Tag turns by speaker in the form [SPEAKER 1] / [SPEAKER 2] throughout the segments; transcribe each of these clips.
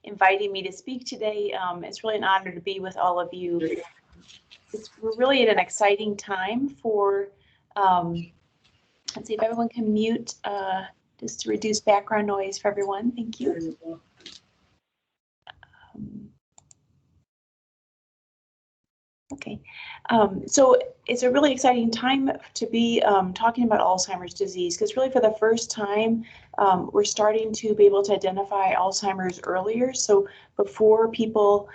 [SPEAKER 1] inviting me to speak today. It's really an honor to be with all of you. We're really at an exciting time for, let's see if everyone can mute just to reduce background noise for everyone. Thank you. Okay, so it's a really exciting time to be talking about Alzheimer's disease, because really for the first time we're starting to be able to identify Alzheimer's earlier. So before people,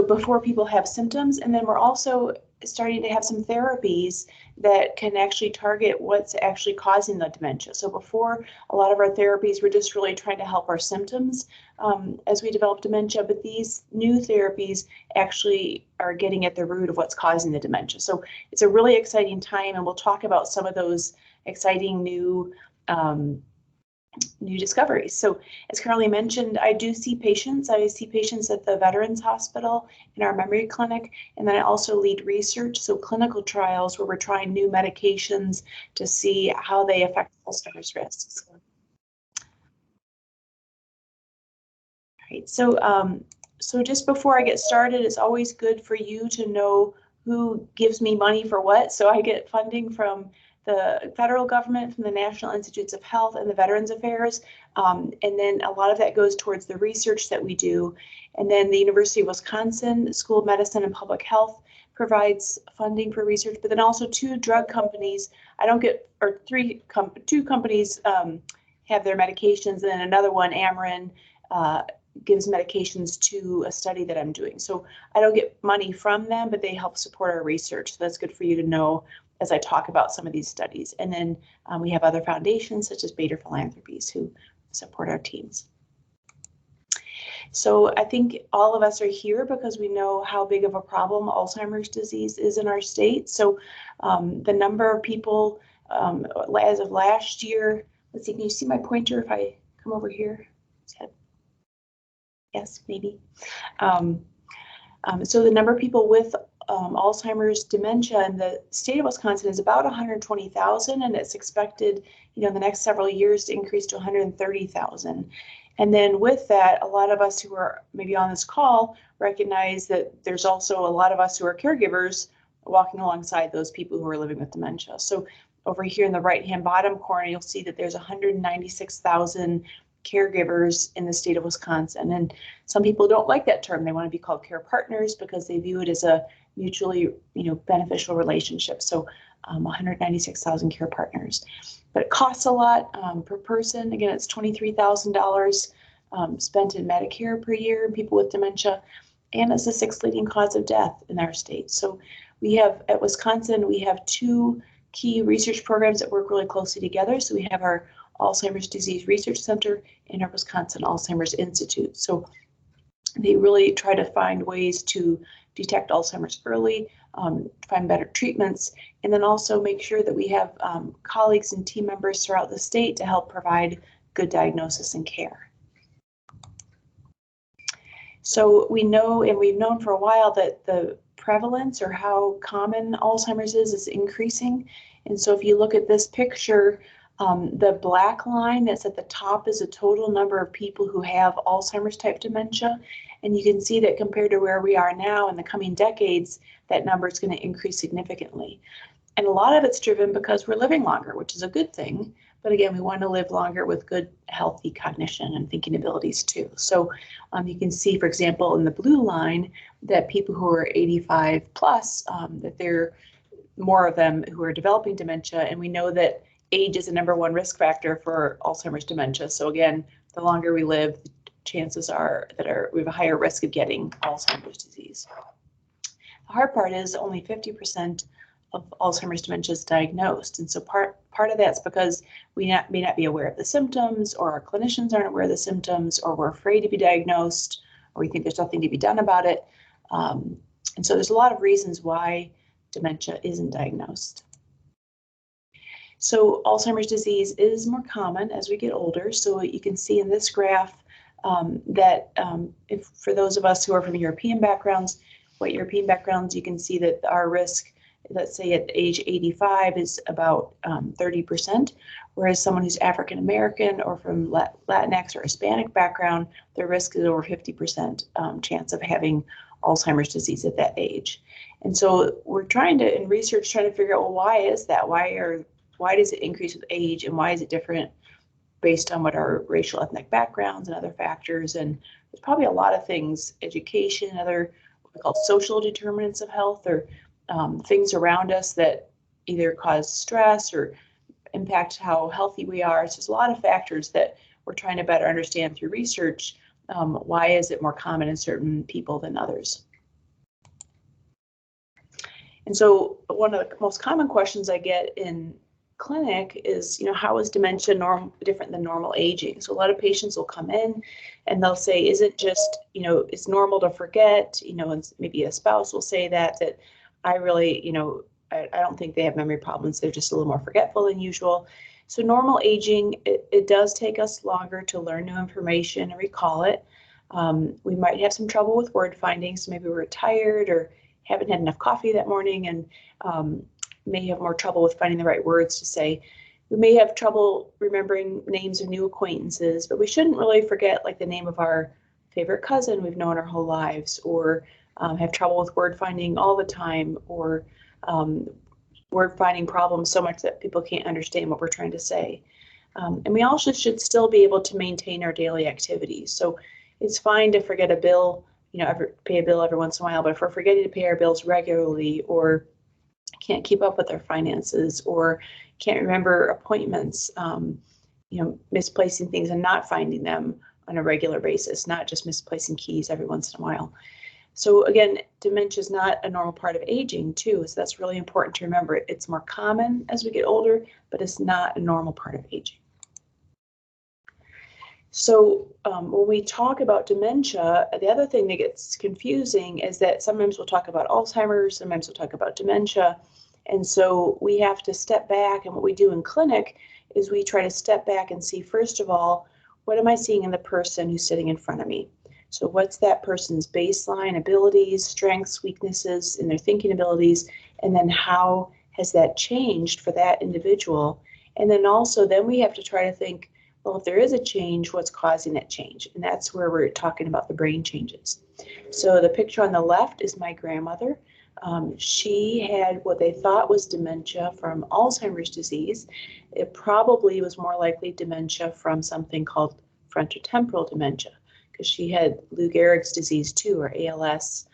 [SPEAKER 1] before people have symptoms, and then we're also starting to have some therapies that can actually target what's actually causing the dementia. So before, a lot of our therapies were just really trying to help our symptoms as we develop dementia, but these new therapies actually are getting at the root of what's causing the dementia. So it's a really exciting time, and we'll talk about some of those exciting new discoveries. So as Carly mentioned, I do see patients. I see patients at the Veterans Hospital in our memory clinic, and then I also lead research, so clinical trials where we're trying new medications to see how they affect Alzheimer's risks. All right, so just before I get started, it's always good for you to know who gives me money for what. So I get funding from the federal government, from the National Institutes of Health and the Veterans Affairs, and then a lot of that goes towards the research that we do. And then the University of Wisconsin School of Medicine and Public Health provides funding for research, but then also two drug companies, two companies have their medications, and then another one, Amarin, gives medications to a study that I'm doing. So I don't get money from them, but they help support our research. So that's good for you to know as I talk about some of these studies. And then we have other foundations such as Bader Philanthropies who support our teams. So I think all of us are here because we know how big of a problem Alzheimer's disease is in our state. So the number of people as of last year, let's see, can you see my pointer if I come over here? Yes, maybe. So the number of people with Alzheimer's dementia in the state of Wisconsin is about 120,000, and it's expected, in the next several years to increase to 130,000. And then with that, a lot of us who are maybe on this call recognize that there's also a lot of us who are caregivers walking alongside those people who are living with dementia. So over here in the right-hand bottom corner, you'll see that there's 196,000 caregivers in the state of Wisconsin. And some people don't like that term. They want to be called care partners because they view it as a mutually, beneficial relationship. So 196,000 care partners. But it costs a lot per person. Again, it's $23,000 spent in Medicare per year in people with dementia, and it's the 6th leading cause of death in our state. So we have, at Wisconsin, we have two key research programs that work really closely together. So we have our Alzheimer's Disease Research Center and our Wisconsin Alzheimer's Institute. So they really try to find ways to detect Alzheimer's early, find better treatments, and then also make sure that we have colleagues and team members throughout the state to help provide good diagnosis and care. So we know, and we've known for a while, that the prevalence, or how common Alzheimer's is increasing. And so if you look at this picture, the black line that's at the top is the total number of people who have Alzheimer's type dementia. And you can see that compared to where we are now in the coming decades, that number is going to increase significantly. And a lot of it's driven because we're living longer, which is a good thing. But again, we want to live longer with good, healthy cognition and thinking abilities too. So you can see, for example, in the blue line, that people who are 85 plus, that there are more of them who are developing dementia. And we know that age is the #1 risk factor for Alzheimer's dementia. So again, the longer we live, the chances are that we have a higher risk of getting Alzheimer's disease. The hard part is only 50% of Alzheimer's dementia is diagnosed. And so part of that's because we may not be aware of the symptoms, or our clinicians aren't aware of the symptoms, or we're afraid to be diagnosed, or we think there's nothing to be done about it. And so there's a lot of reasons why dementia isn't diagnosed. So Alzheimer's disease is more common as we get older. So you can see in this graph that if for those of us who are from European backgrounds, white European backgrounds, you can see that our risk, let's say at age 85, is about 30%, whereas someone who's African American or from Latinx or Hispanic background, their risk is over 50% chance of having Alzheimer's disease at that age. And so we're trying to, in research, trying to figure out, well, why is that? Why does it increase with age, and why is it different based on what our racial ethnic backgrounds and other factors? And there's probably a lot of things, education, other what we call social determinants of health, or things around us that either cause stress or impact how healthy we are. So there's a lot of factors that we're trying to better understand through research. Why is it more common in certain people than others? And so one of the most common questions I get in clinic is, how is dementia different than normal aging? So a lot of patients will come in and they'll say, is it just, it's normal to forget, and maybe a spouse will say that I really, I don't think they have memory problems. They're just a little more forgetful than usual. So normal aging, it does take us longer to learn new information and recall it. We might have some trouble with word finding. So maybe we're tired or haven't had enough coffee that morning, and may have more trouble with finding the right words to say. We may have trouble remembering names of new acquaintances, but we shouldn't really forget like the name of our favorite cousin we've known our whole lives, or have trouble with word finding all the time, or word finding problems so much that people can't understand what we're trying to say. And we also should still be able to maintain our daily activities. So it's fine to forget a bill, pay a bill every once in a while, but if we're forgetting to pay our bills regularly, or can't keep up with their finances, or can't remember appointments, misplacing things and not finding them on a regular basis, not just misplacing keys every once in a while. So again, dementia is not a normal part of aging too, so that's really important to remember. It's more common as we get older, but it's not a normal part of aging. So when we talk about dementia, the other thing that gets confusing is that sometimes we'll talk about Alzheimer's, sometimes we'll talk about dementia. And so we have to step back, and what we do in clinic is we try to step back and see, first of all, what am I seeing in the person who's sitting in front of me? So what's that person's baseline abilities, strengths, weaknesses, and their thinking abilities, and then how has that changed for that individual? And then also, then we have to try to think, well, if there is a change, what's causing that change? And that's where we're talking about the brain changes. So the picture on the left is my grandmother. She had what they thought was dementia from Alzheimer's disease. It probably was more likely dementia from something called frontotemporal dementia, because she had Lou Gehrig's disease too, or ALS,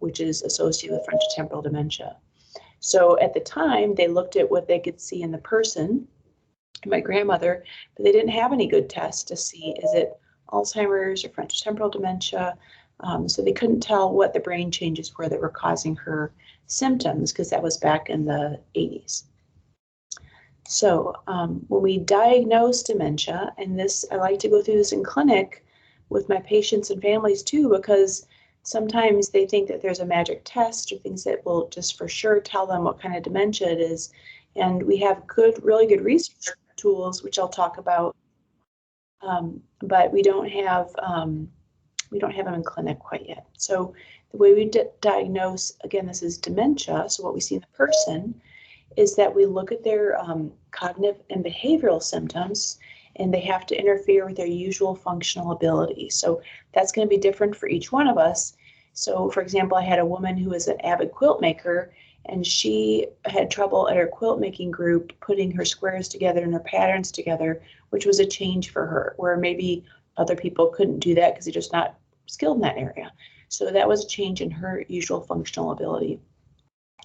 [SPEAKER 1] which is associated with frontotemporal dementia. So at the time, they looked at what they could see in the person, my grandmother, but they didn't have any good tests to see, is it Alzheimer's or frontotemporal dementia? So they couldn't tell what the brain changes were that were causing her symptoms, because that was back in the 80s. So when we diagnose dementia, and this, I like to go through this in clinic with my patients and families too, because sometimes they think that there's a magic test or things that will just for sure tell them what kind of dementia it is. And we have really good research tools, which I'll talk about, but we don't have them in clinic quite yet. So the way we diagnose, again, this is dementia. So what we see in the person is that we look at their cognitive and behavioral symptoms, and they have to interfere with their usual functional ability. So that's going to be different for each one of us. So for example, I had a woman who was an avid quilt maker, and she had trouble at her quilt making group putting her squares together and her patterns together, which was a change for her, where maybe other people couldn't do that because they're just not skilled in that area. So that was a change in her usual functional ability.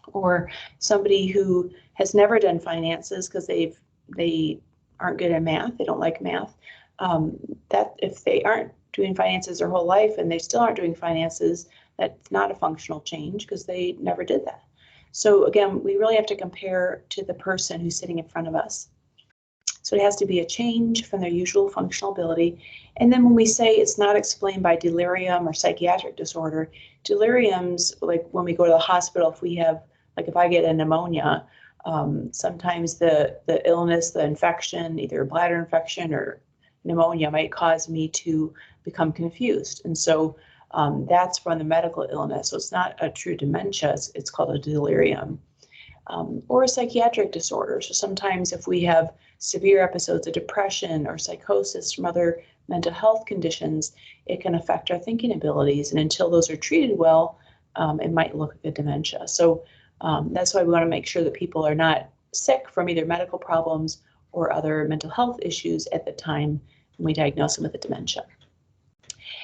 [SPEAKER 1] Or somebody who has never done finances because they aren't good at math, they don't like math, that if they aren't doing finances their whole life and they still aren't doing finances, that's not a functional change because they never did that. So again, we really have to compare to the person who's sitting in front of us. So it has to be a change from their usual functional ability. And then when we say it's not explained by delirium or psychiatric disorder, deliriums, like when we go to the hospital, if we have, like if I get a pneumonia, sometimes the illness, the infection, either a bladder infection or pneumonia might cause me to become confused. And so that's from the medical illness. So it's not a true dementia, it's called a delirium. or a psychiatric disorder. So sometimes if we have severe episodes of depression or psychosis from other mental health conditions, it can affect our thinking abilities. And until those are treated well, it might look like a dementia. So that's why we want to make sure that people are not sick from either medical problems or other mental health issues at the time when we diagnose them with a dementia.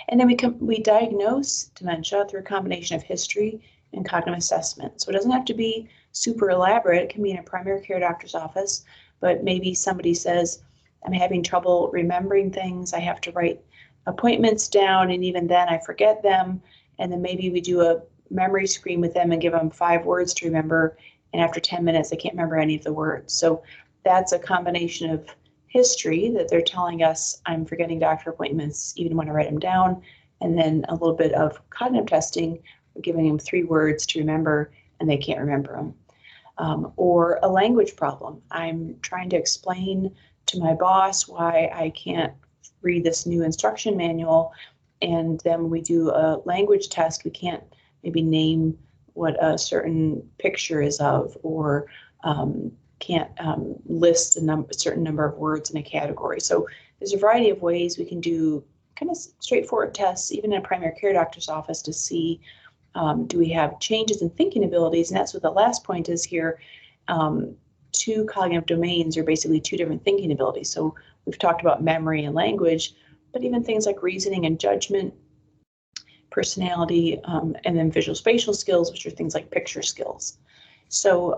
[SPEAKER 1] And then we diagnose dementia through a combination of history and cognitive assessment. So it doesn't have to be super elaborate. It can be in a primary care doctor's office, but maybe somebody says, I'm having trouble remembering things. I have to write appointments down, and even then I forget them. And then maybe we do a memory screen with them and give them 5 words to remember, and after 10 minutes they can't remember any of the words. So that's a combination of history that they're telling us I'm forgetting doctor appointments even when I write them down, and then a little bit of cognitive testing. We're giving them 3 words to remember and they can't remember them. Or a language problem. I'm trying to explain to my boss why I can't read this new instruction manual, and then we do a language test. We can't maybe name what a certain picture is of, or can't list a certain number of words in a category. So there's a variety of ways we can do kind of straightforward tests, even in a primary care doctor's office, to see do we have changes in thinking abilities. And that's what the last point is here. 2 cognitive domains are basically 2 different thinking abilities. So we've talked about memory and language, but even things like reasoning and judgment, personality, and then visual spatial skills, which are things like picture skills. So,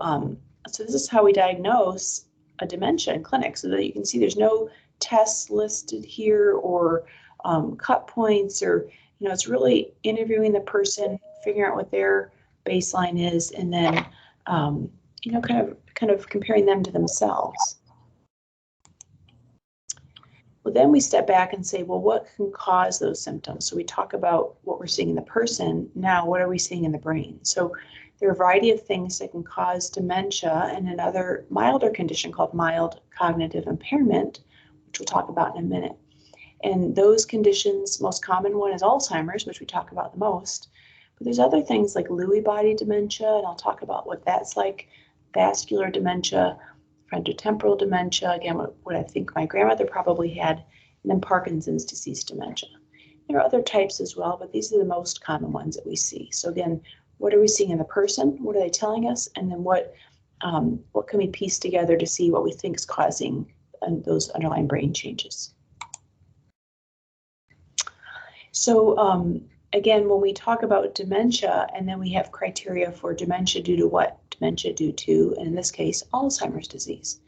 [SPEAKER 1] so this is how we diagnose a dementia in clinic, so that you can see there's no tests listed here or cut points, or, you know, it's really interviewing the person, figuring out what their baseline is, and then, you know, kind of comparing them to themselves. Well, then we step back and say, well, what can cause those symptoms? So we talk about what we're seeing in the person. Now, what are we seeing in the brain? So there are a variety of things that can cause dementia and another milder condition called mild cognitive impairment, which we'll talk about in a minute. And those conditions, most common one is Alzheimer's, which we talk about the most. But there's other things like Lewy body dementia, and I'll talk about what that's like, vascular dementia, frontotemporal dementia, again, what I think my grandmother probably had, and then Parkinson's disease dementia. There are other types as well, but these are the most common ones that we see. So again, what are we seeing in the person? What are they telling us? And then what can we piece together to see what we think is causing those underlying brain changes? So again, when we talk about dementia, and then we have criteria for dementia due to what? Dementia due to, and in this case, Alzheimer's disease.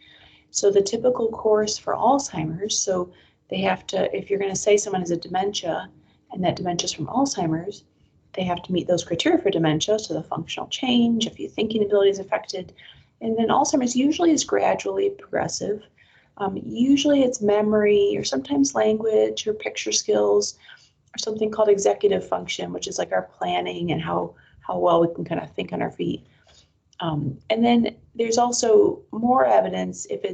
[SPEAKER 1] So the typical course for Alzheimer's, so they have to, if you're going to say someone has a dementia and that dementia is from Alzheimer's, they have to meet those criteria for dementia, so the functional change, if your thinking ability is affected. And then Alzheimer's usually is gradually progressive. Usually it's memory, or sometimes language, or picture skills, or something called executive function, which is like our planning and how well we can kind of think on our feet. And then there's also more evidence if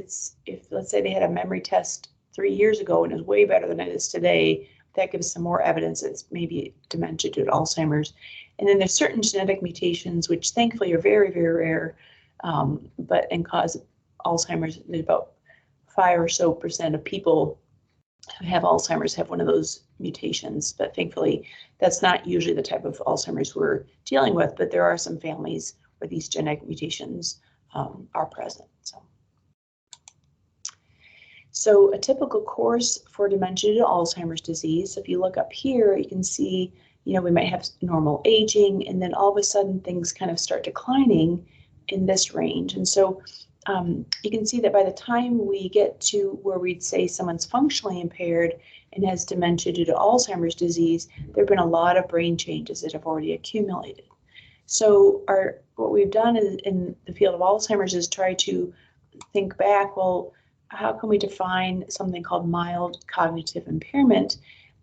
[SPEAKER 1] let's say they had a memory test 3 years ago and is way better than it is today, that gives some more evidence it's maybe dementia due to Alzheimer's. And then there's certain genetic mutations, which thankfully are very, very rare, and cause Alzheimer's. About 5% or so of people who have Alzheimer's have one of those mutations, but thankfully that's not usually the type of Alzheimer's we're dealing with, but there are some families where these genetic mutations are present. So a typical course for dementia due to Alzheimer's disease, so if you look up here, you can see, you know, we might have normal aging, and then all of a sudden things kind of start declining in this range. And so you can see that by the time we get to where we'd say someone's functionally impaired and has dementia due to Alzheimer's disease, there have been a lot of brain changes that have already accumulated. So what we've done in the field of Alzheimer's is try to think back, well, how can we define something called mild cognitive impairment,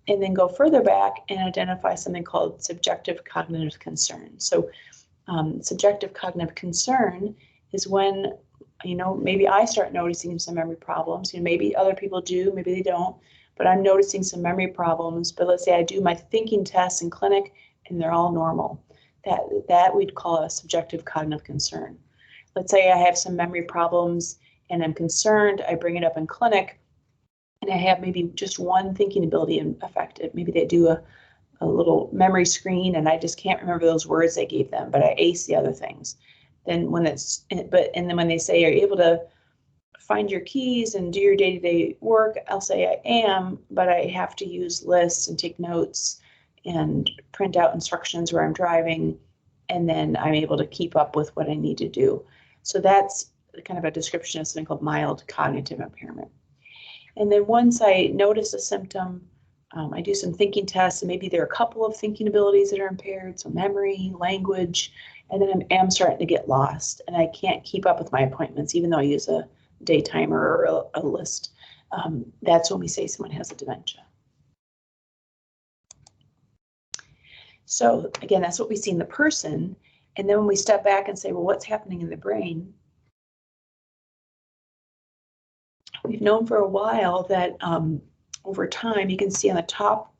[SPEAKER 1] and then go further back and identify something called subjective cognitive concern. So subjective cognitive concern is when, you know, maybe I start noticing some memory problems. You know, maybe other people do, maybe they don't, but I'm noticing some memory problems. But let's say I do my thinking tests in clinic and they're all normal. That we'd call a subjective cognitive concern. let's say I have some memory problems and I'm concerned, I bring it up in clinic, and I have maybe just one thinking ability affected. Maybe they do a little memory screen and I just can't remember those words I gave them, but I ace the other things. Then when and then when they say, are you able to find your keys and do your day-to-day work, I'll say I am, but I have to use lists and take notes and print out instructions where I'm driving, and then I'm able to keep up with what I need to do. So that's kind of a description of something called mild cognitive impairment. And then once I notice a symptom, I do some thinking tests, and maybe there are a couple of thinking abilities that are impaired, so memory, language, and then I am starting to get lost, and I can't keep up with my appointments, even though I use a day timer or a list. That's when we say someone has a dementia. So again, that's what we see in the person. And then when we step back and say, well, what's happening in the brain? We've known for a while that over time, you can see on the top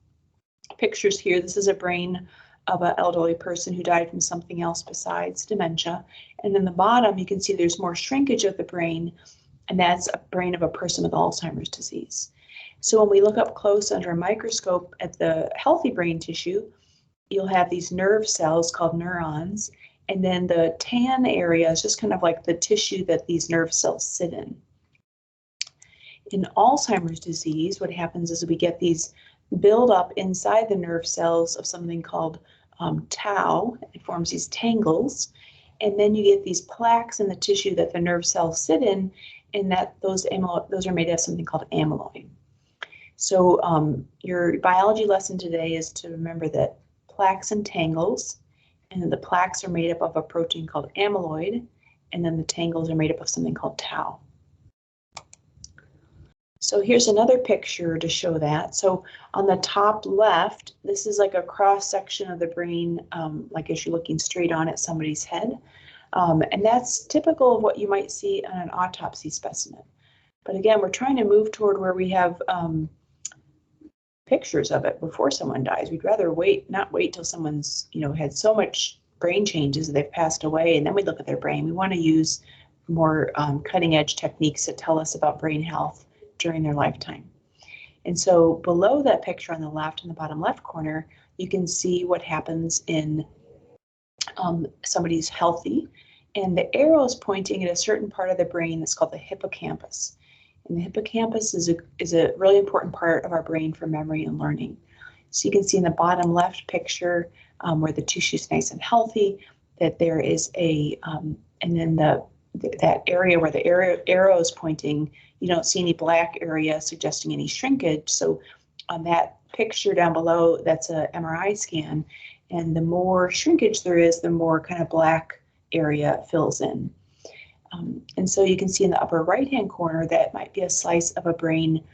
[SPEAKER 1] pictures here, this is a brain of an elderly person who died from something else besides dementia. And in the bottom, you can see there's more shrinkage of the brain, and that's a brain of a person with Alzheimer's disease. So when we look up close under a microscope at the healthy brain tissue, you'll have these nerve cells called neurons, and then the tan area is just kind of like the tissue that these nerve cells sit in. In Alzheimer's disease, what happens is we get these buildup inside the nerve cells of something called tau. It forms these tangles, and then you get these plaques in the tissue that the nerve cells sit in, and that those are made of something called amyloid. So your biology lesson today is to remember that plaques and tangles, and then the plaques are made up of a protein called amyloid, and then the tangles are made up of something called tau. So here's another picture to show that. So on the top left, this is like a cross section of the brain, like as you're looking straight on at somebody's head. And that's typical of what you might see on an autopsy specimen. But again, we're trying to move toward where we have pictures of it before someone dies. We'd rather not wait till someone's, had so much brain changes that they've passed away, and then we look at their brain. We want to use more cutting edge techniques that tell us about brain health during their lifetime. And so below that picture on the left, in the bottom left corner, you can see what happens in somebody's healthy, and the arrow is pointing at a certain part of the brain that's called the hippocampus. And the hippocampus is a really important part of our brain for memory and learning. So you can see in the bottom left picture where the tissue is nice and healthy, that there is and then that area where the arrow is pointing, you don't see any black area suggesting any shrinkage. So on that picture down below, that's an MRI scan. And the more shrinkage there is, the more kind of black area fills in. And so you can see in the upper right-hand corner, that might be a slice of a brain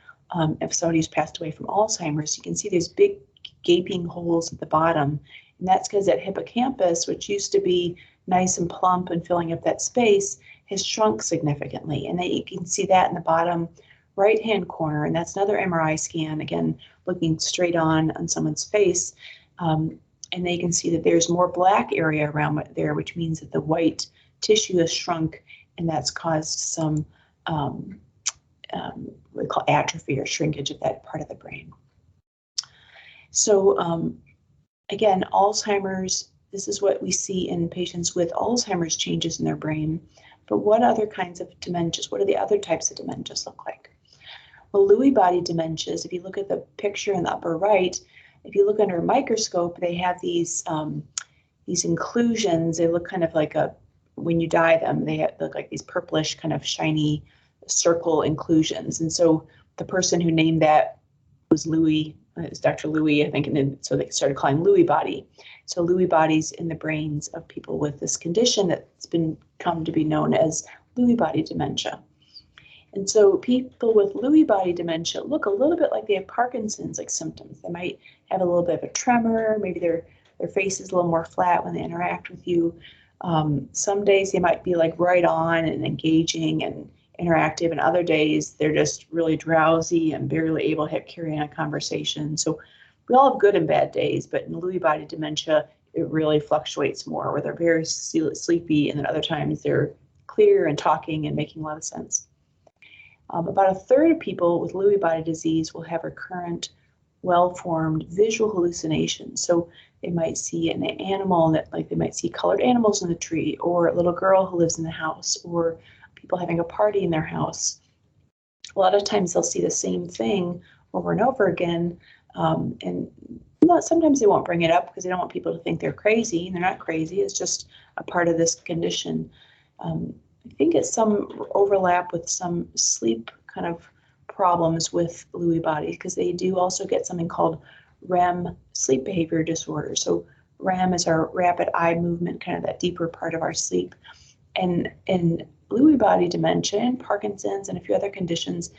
[SPEAKER 1] if somebody's passed away from Alzheimer's. You can see there's big gaping holes at the bottom. And that's because that hippocampus, which used to be nice and plump and filling up that space, has shrunk significantly. And then you can see that in the bottom right-hand corner. And that's another MRI scan, again, looking straight on someone's face. And then you can see that there's more black area around there, which means that the white tissue has shrunk, and that's caused some what we call atrophy or shrinkage of that part of the brain. So again, Alzheimer's, this is what we see in patients with Alzheimer's changes in their brain. But what other kinds of dementias, what do the other types of dementias look like? Well, Lewy body dementias, if you look at the picture in the upper right, if you look under a microscope, they have these inclusions. They look kind of like when you dye them, they look like these purplish kind of shiny circle inclusions. And so the person who named that was Lewy, it's Dr. Lewy, I think, and then so they started calling Lewy body. So Lewy bodies in the brains of people with this condition that's come to be known as Lewy body dementia. And so people with Lewy body dementia look a little bit like they have Parkinson's like symptoms. They might have a little bit of a tremor, maybe their face is a little more flat when they interact with you. Some days they might be like right on and engaging and interactive, and other days they're just really drowsy and barely able to carry on a conversation. So we all have good and bad days, but in Lewy body dementia, it really fluctuates more, where they're very sleepy, and then other times they're clear and talking and making a lot of sense. About a third of people with Lewy body disease will have recurrent, well-formed visual hallucinations. So they might see an animal that, like they might see colored animals in the tree, or a little girl who lives in the house, or people having a party in their house. A lot of times they'll see the same thing over and over again, and sometimes they won't bring it up because they don't want people to think they're crazy, and they're not crazy. It's just a part of this condition. I think it's some overlap with some sleep kind of problems with Lewy body, because they do also get something called REM, sleep behavior disorder. So REM is our rapid eye movement, kind of that deeper part of our sleep. And in Lewy body dementia and Parkinson's and a few other conditions,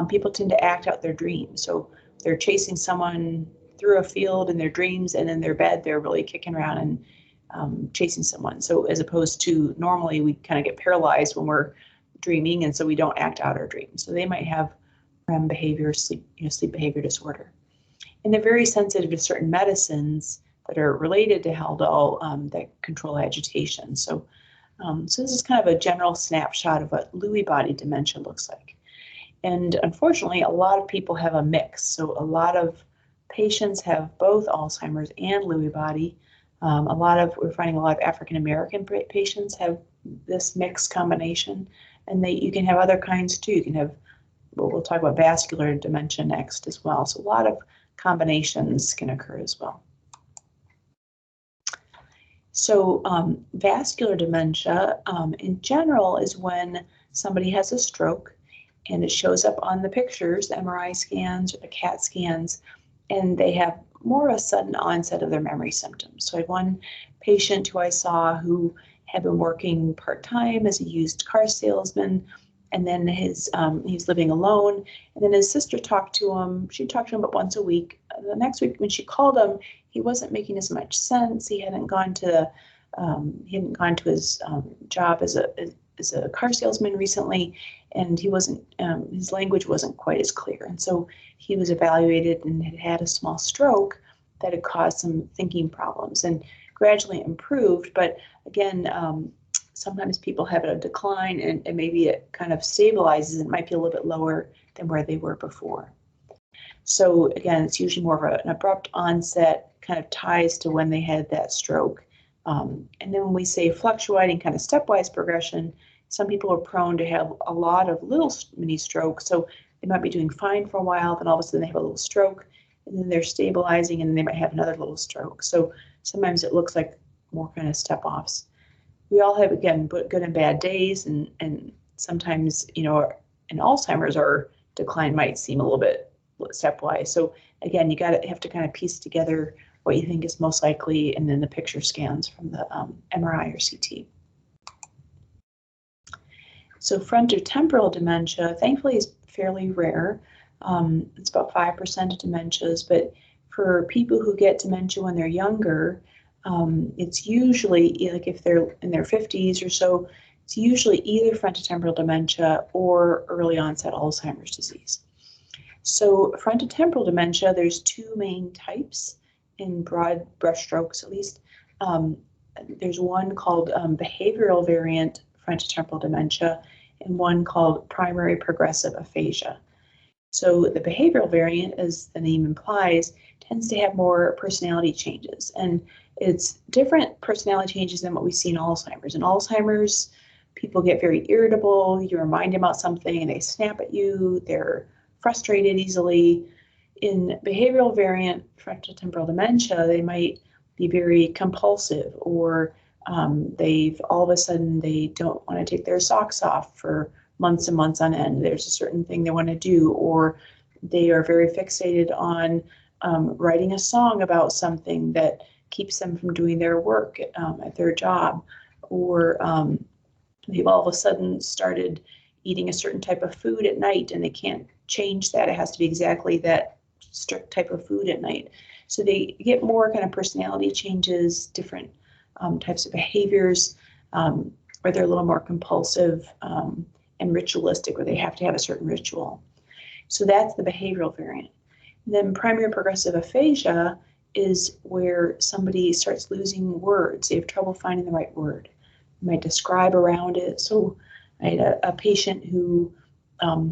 [SPEAKER 1] people tend to act out their dreams. So they're chasing someone through a field in their dreams, and in their bed they're really kicking around and chasing someone. So as opposed to normally we kind of get paralyzed when we're dreaming, and so we don't act out our dreams. So they might have REM behavior, sleep behavior disorder. And they're very sensitive to certain medicines that are related to Haldol that control agitation. So this is kind of a general snapshot of what Lewy body dementia looks like. And unfortunately, a lot of people have a mix. So a lot of patients have both Alzheimer's and Lewy body. We're finding a lot of African American patients have this mixed combination, and you can have other kinds too. You can have, we'll talk about vascular dementia next as well. So a lot of combinations can occur as well. So vascular dementia in general is when somebody has a stroke, and it shows up on the pictures, the MRI scans or the CAT scans, and they have more of a sudden onset of their memory symptoms. So I had one patient who I saw who had been working part-time as a used car salesman, and then he was living alone, and then his sister talked to him. She talked to him about once a week. The next week when she called him, he wasn't making as much sense. He hadn't gone to his job as a car salesman recently, and he wasn't his language wasn't quite as clear. And so he was evaluated and had a small stroke that had caused some thinking problems, and gradually improved. But again, sometimes people have a decline, and maybe it kind of stabilizes. It might be a little bit lower than where they were before. So again, it's usually more of an abrupt onset, kind of ties to when they had that stroke. And then when we say fluctuating kind of stepwise progression, some people are prone to have a lot of little mini strokes. So they might be doing fine for a while, then all of a sudden they have a little stroke, and then they're stabilizing, and then they might have another little stroke. So sometimes it looks like more kind of step-offs. We all have, again, good and bad days, and sometimes, in Alzheimer's, our decline might seem a little bit stepwise. So again, you have to kind of piece together what you think is most likely, and then the picture scans from the MRI or CT. So frontotemporal dementia, thankfully, is fairly rare. It's about 5% of dementias, but for people who get dementia when they're younger, it's usually, like if they're in their 50s or so, it's usually either frontotemporal dementia or early onset Alzheimer's disease. So frontotemporal dementia, there's two main types in broad brushstrokes, at least. There's one called behavioral variant frontotemporal dementia, and one called primary progressive aphasia. So the behavioral variant, as the name implies, tends to have more personality changes, and it's different personality changes than what we see in Alzheimer's. In Alzheimer's, people get very irritable. You remind them about something and they snap at you. They're frustrated easily. In behavioral variant frontotemporal dementia, they might be very compulsive, or they've all of a sudden they don't want to take their socks off for months and months on end. There's a certain thing they want to do, or they are very fixated on writing a song about something that keeps them from doing their work at their job, or they've all of a sudden started eating a certain type of food at night and they can't change that. It has to be exactly that strict type of food at night. So they get more kind of personality changes, different types of behaviors, where they're a little more compulsive and ritualistic, where they have to have a certain ritual. So that's the behavioral variant. And then primary progressive aphasia is where somebody starts losing words. They have trouble finding the right word. You might describe around it. So I had a patient who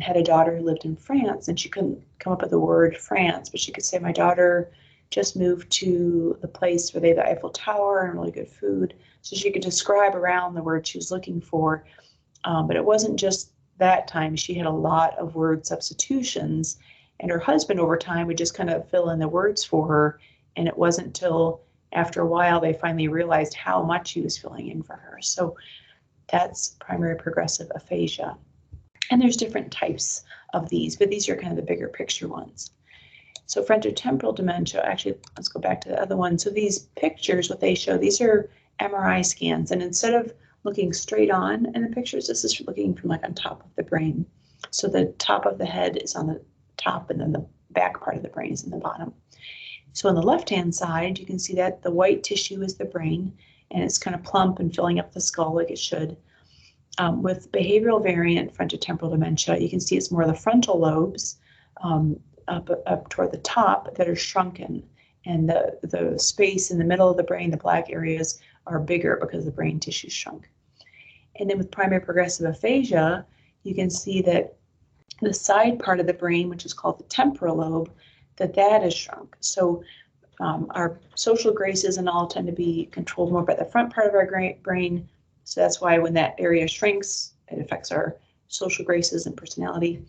[SPEAKER 1] had a daughter who lived in France, and she couldn't come up with the word France, but she could say, my daughter just moved to the place where they have the Eiffel Tower and really good food. So she could describe around the word she was looking for. But it wasn't just that time. She had a lot of word substitutions, and her husband over time would just kind of fill in the words for her. And it wasn't until after a while they finally realized how much he was filling in for her. So that's primary progressive aphasia. And there's different types of these, but these are kind of the bigger picture ones. So frontotemporal dementia, actually, let's go back to the other one. So these pictures, what they show, these are MRI scans. And instead of looking straight on in the pictures, this is looking from like on top of the brain. So the top of the head is on the top, and then the back part of the brain is in the bottom. So on the left-hand side, you can see that the white tissue is the brain, and it's kind of plump and filling up the skull like it should. With behavioral variant frontotemporal dementia, you can see it's more the frontal lobes up toward the top that are shrunken, and the space in the middle of the brain, the black areas, are bigger because the brain tissue shrunk. And then with primary progressive aphasia, you can see that the side part of the brain, which is called the temporal lobe, that is shrunk. So our social graces and all tend to be controlled more by the front part of our brain. So that's why when that area shrinks, it affects our social graces and personality.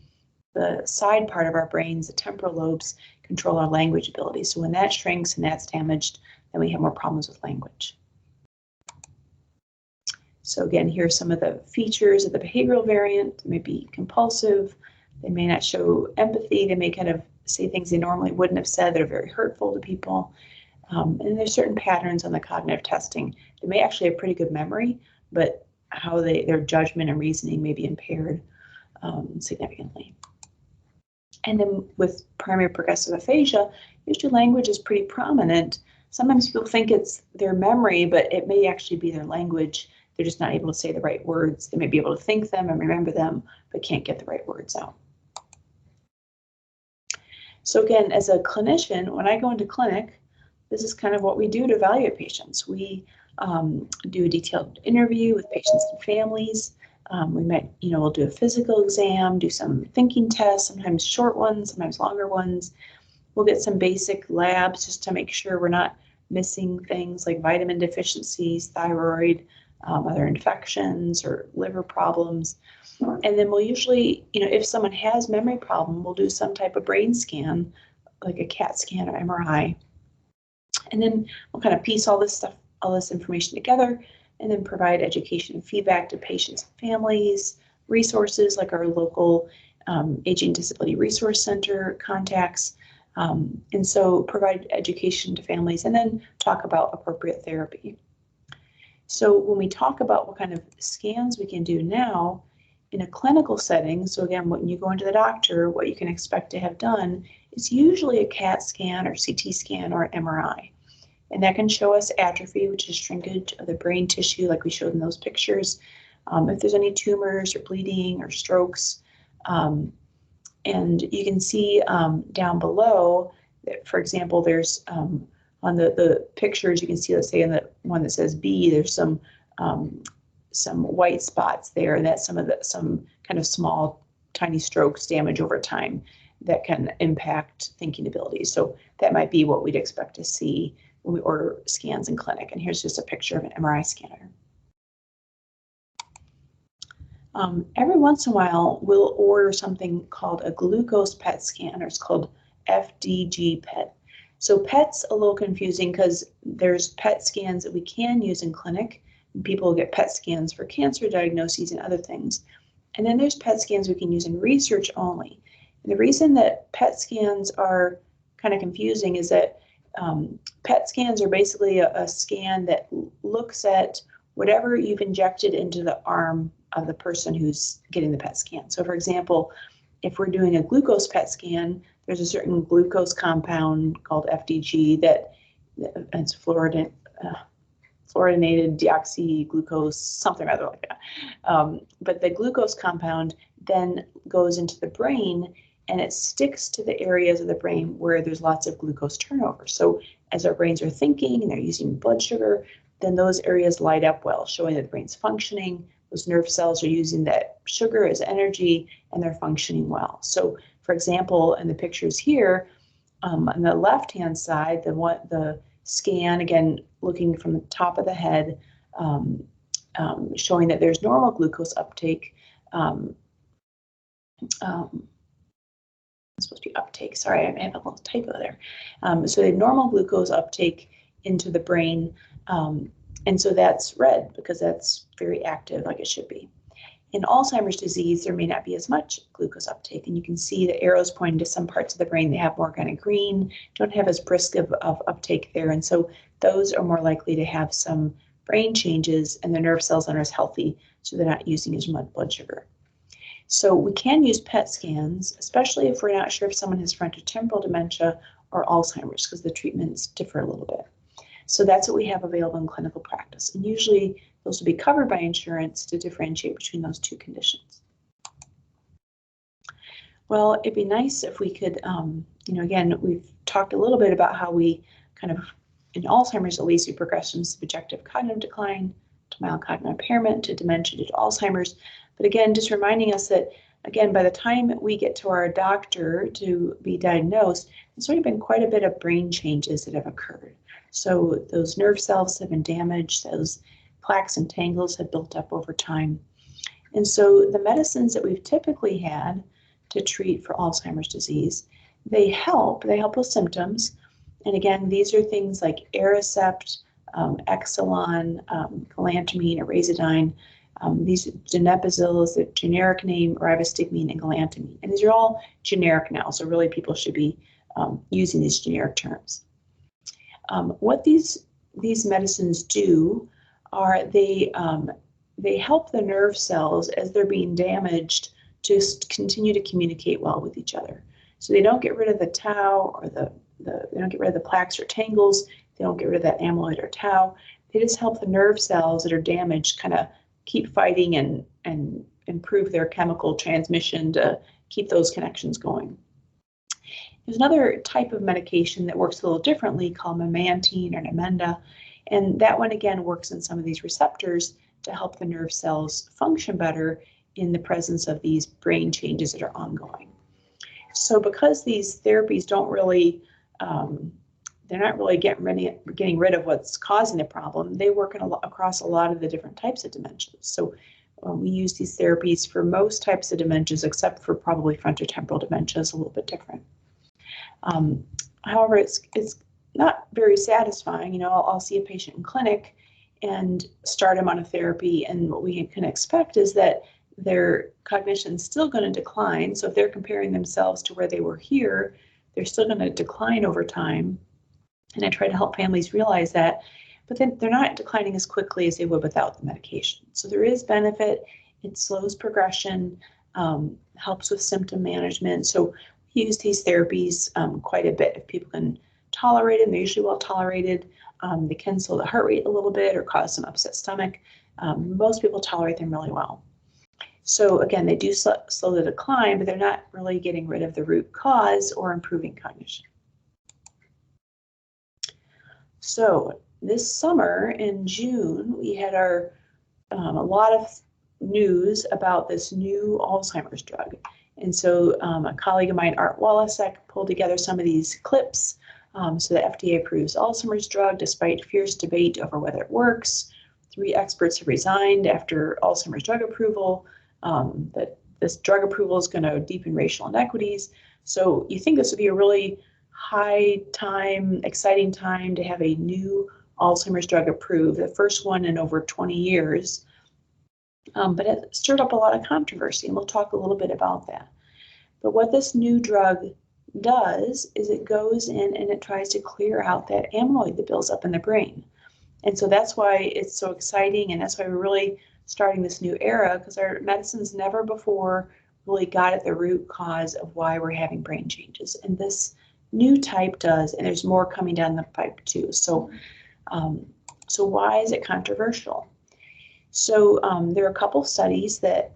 [SPEAKER 1] The side part of our brains, the temporal lobes, control our language ability. So when that shrinks and that's damaged, then we have more problems with language. So again, here are some of the features of the behavioral variant. They may be compulsive. They may not show empathy. They may kind of say things they normally wouldn't have said that are very hurtful to people. And there's certain patterns on the cognitive testing. They may actually have pretty good memory, but how their judgment and reasoning may be impaired significantly. And then with primary progressive aphasia, usually language is pretty prominent. Sometimes people think it's their memory, but it may actually be their language. They're just not able to say the right words. They may be able to think them and remember them, but can't get the right words out. So again, as a clinician, when I go into clinic, this is kind of what we do to evaluate patients. We do a detailed interview with patients and families. We might, we'll do a physical exam, do some thinking tests, sometimes short ones, sometimes longer ones. We'll get some basic labs just to make sure we're not missing things like vitamin deficiencies, thyroid, other infections or liver problems. And then we'll usually, if someone has memory problem, we'll do some type of brain scan, like a CAT scan or MRI. And then we'll kind of piece all this information together, and then provide education and feedback to patients and families, resources like our local Aging Disability Resource Center contacts. And so provide education to families and then talk about appropriate therapy. So when we talk about what kind of scans we can do now in a clinical setting, so again, when you go into the doctor, what you can expect to have done is usually a CAT scan or CT scan or an MRI. And that can show us atrophy, which is shrinkage of the brain tissue like we showed in those pictures. If there's any tumors or bleeding or strokes. And you can see down below that, for example, there's on the pictures, you can see, let's say in the one that says B, there's some white spots there, and that's some kind of small, tiny strokes damage over time that can impact thinking abilities. So that might be what we'd expect to see when we order scans in clinic. And here's just a picture of an MRI scanner. Every once in a while, we'll order something called a glucose PET scan, or it's called FDG PET. So PET's a little confusing because there's PET scans that we can use in clinic. And people get PET scans for cancer diagnoses and other things. And then there's PET scans we can use in research only. And the reason that PET scans are kind of confusing is that PET scans are basically a scan that looks at whatever you've injected into the arm of the person who's getting the PET scan. So for example, if we're doing a glucose PET scan, there's a certain glucose compound called FDG that it's fluorinated deoxyglucose, something rather like that. But the glucose compound then goes into the brain, and it sticks to the areas of the brain where there's lots of glucose turnover. So as our brains are thinking and they're using blood sugar, then those areas light up well, showing that the brain's functioning. Those nerve cells are using that sugar as energy, and they're functioning well. So, for example, in the pictures here, on the left-hand side, the scan, again, looking from the top of the head, showing that there's normal glucose uptake. It's supposed to be uptake. Sorry, I have a little typo there. So they have normal glucose uptake into the brain, and so that's red because that's very active, like it should be. In Alzheimer's disease, there may not be as much glucose uptake, and you can see the arrows pointing to some parts of the brain that have more kind of green, don't have as brisk of uptake there, and so those are more likely to have some brain changes, and the nerve cells aren't as healthy, so they're not using as much blood sugar. So we can use PET scans, especially if we're not sure if someone has frontotemporal dementia or Alzheimer's, because the treatments differ a little bit. So that's what we have available in clinical practice, and usually those will be covered by insurance to differentiate between those two conditions. Well, it'd be nice if we could, again, we've talked a little bit about how we kind of, in Alzheimer's at least, we progress from subjective cognitive decline to mild cognitive impairment to dementia to Alzheimer's. But again, just reminding us that, again, by the time we get to our doctor to be diagnosed, there's already been quite a bit of brain changes that have occurred. So those nerve cells have been damaged, those plaques and tangles have built up over time. And so the medicines that we've typically had to treat for Alzheimer's disease, they help with symptoms. And again, these are things like Aricept, Exelon, galantamine, Arazidine. These donepezil is the generic name, ribostigmine, and galantamine. And these are all generic now, so really people should be using these generic terms. What these medicines do are they help the nerve cells as they're being damaged to continue to communicate well with each other. So they don't get rid of the tau or they don't get rid of the plaques or tangles. They don't get rid of that amyloid or tau. They just help the nerve cells that are damaged kind of keep fighting and improve their chemical transmission to keep those connections going. There's another type of medication that works a little differently called memantine or Namenda, and that one again works in some of these receptors to help the nerve cells function better in the presence of these brain changes that are ongoing. So because these therapies don't really, they're not really getting rid of what's causing the problem, they work across a lot of the different types of dementias. So we use these therapies for most types of dementias, except for probably frontotemporal dementia is a little bit different. However, it's not very satisfying. I'll see a patient in clinic and start them on a therapy, and what we can expect is that their cognition is still going to decline. So if they're comparing themselves to where they were here, they're still going to decline over time. And I try to help families realize that, but then they're not declining as quickly as they would without the medication. So there is benefit. It slows progression, helps with symptom management. So we use these therapies quite a bit. If people can tolerate them, they're usually well tolerated. They can slow the heart rate a little bit or cause some upset stomach. Most people tolerate them really well. So again, they do slow the decline, but they're not really getting rid of the root cause or improving cognition. So this summer in June, we had a lot of news about this new Alzheimer's drug. And so a colleague of mine, Art Walasek, pulled together some of these clips. So the FDA approves Alzheimer's drug despite fierce debate over whether it works. 3 experts have resigned after Alzheimer's drug approval. That this drug approval is going to deepen racial inequities. So you think this would be a really exciting time to have a new Alzheimer's drug approved, the first one in over 20 years. But it stirred up a lot of controversy, and we'll talk a little bit about that. But what this new drug does is it goes in and it tries to clear out that amyloid that builds up in the brain. And so that's why it's so exciting, and that's why we're really starting this new era, because our medicines never before really got at the root cause of why we're having brain changes. And this new type does, and there's more coming down the pipe too. So why is it controversial? So there are a couple studies that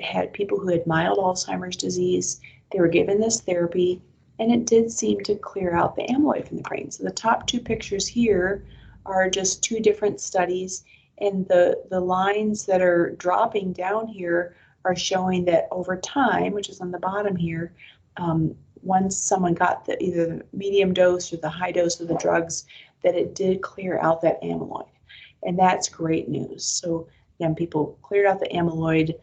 [SPEAKER 1] had people who had mild Alzheimer's disease. They were given this therapy, and it did seem to clear out the amyloid from the brain. So the top 2 pictures here are just two different studies, and the lines that are dropping down here are showing that over time, which is on the bottom here, once someone got either the medium dose or the high dose of the drugs, that it did clear out that amyloid. And that's great news. So again, people cleared out the amyloid,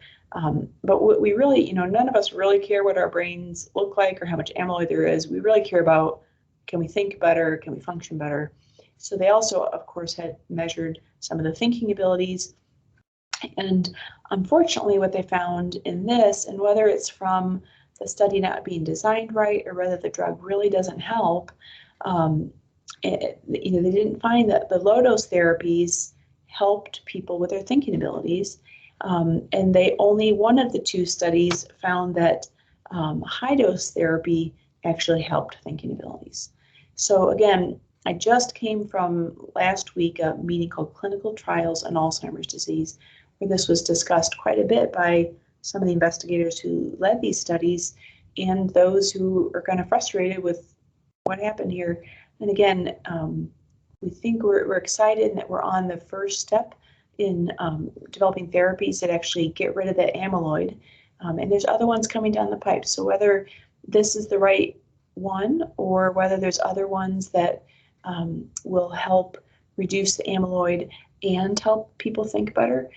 [SPEAKER 1] but what we really, none of us really care what our brains look like or how much amyloid there is. We really care about, can we think better? Can we function better? So they also, of course, had measured some of the thinking abilities. And unfortunately, what they found in this, and whether it's from the study not being designed right or whether the drug really doesn't help, they didn't find that the low-dose therapies helped people with their thinking abilities. And only one of the two studies found that high-dose therapy actually helped thinking abilities. So again, I just came from last week a meeting called Clinical Trials on Alzheimer's Disease, where this was discussed quite a bit by some of the investigators who led these studies and those who are kind of frustrated with what happened here. And again, we think we're excited that we're on the first step in developing therapies that actually get rid of that amyloid. And there's other ones coming down the pipe. So whether this is the right one or whether there's other ones that will help reduce the amyloid and help people think better,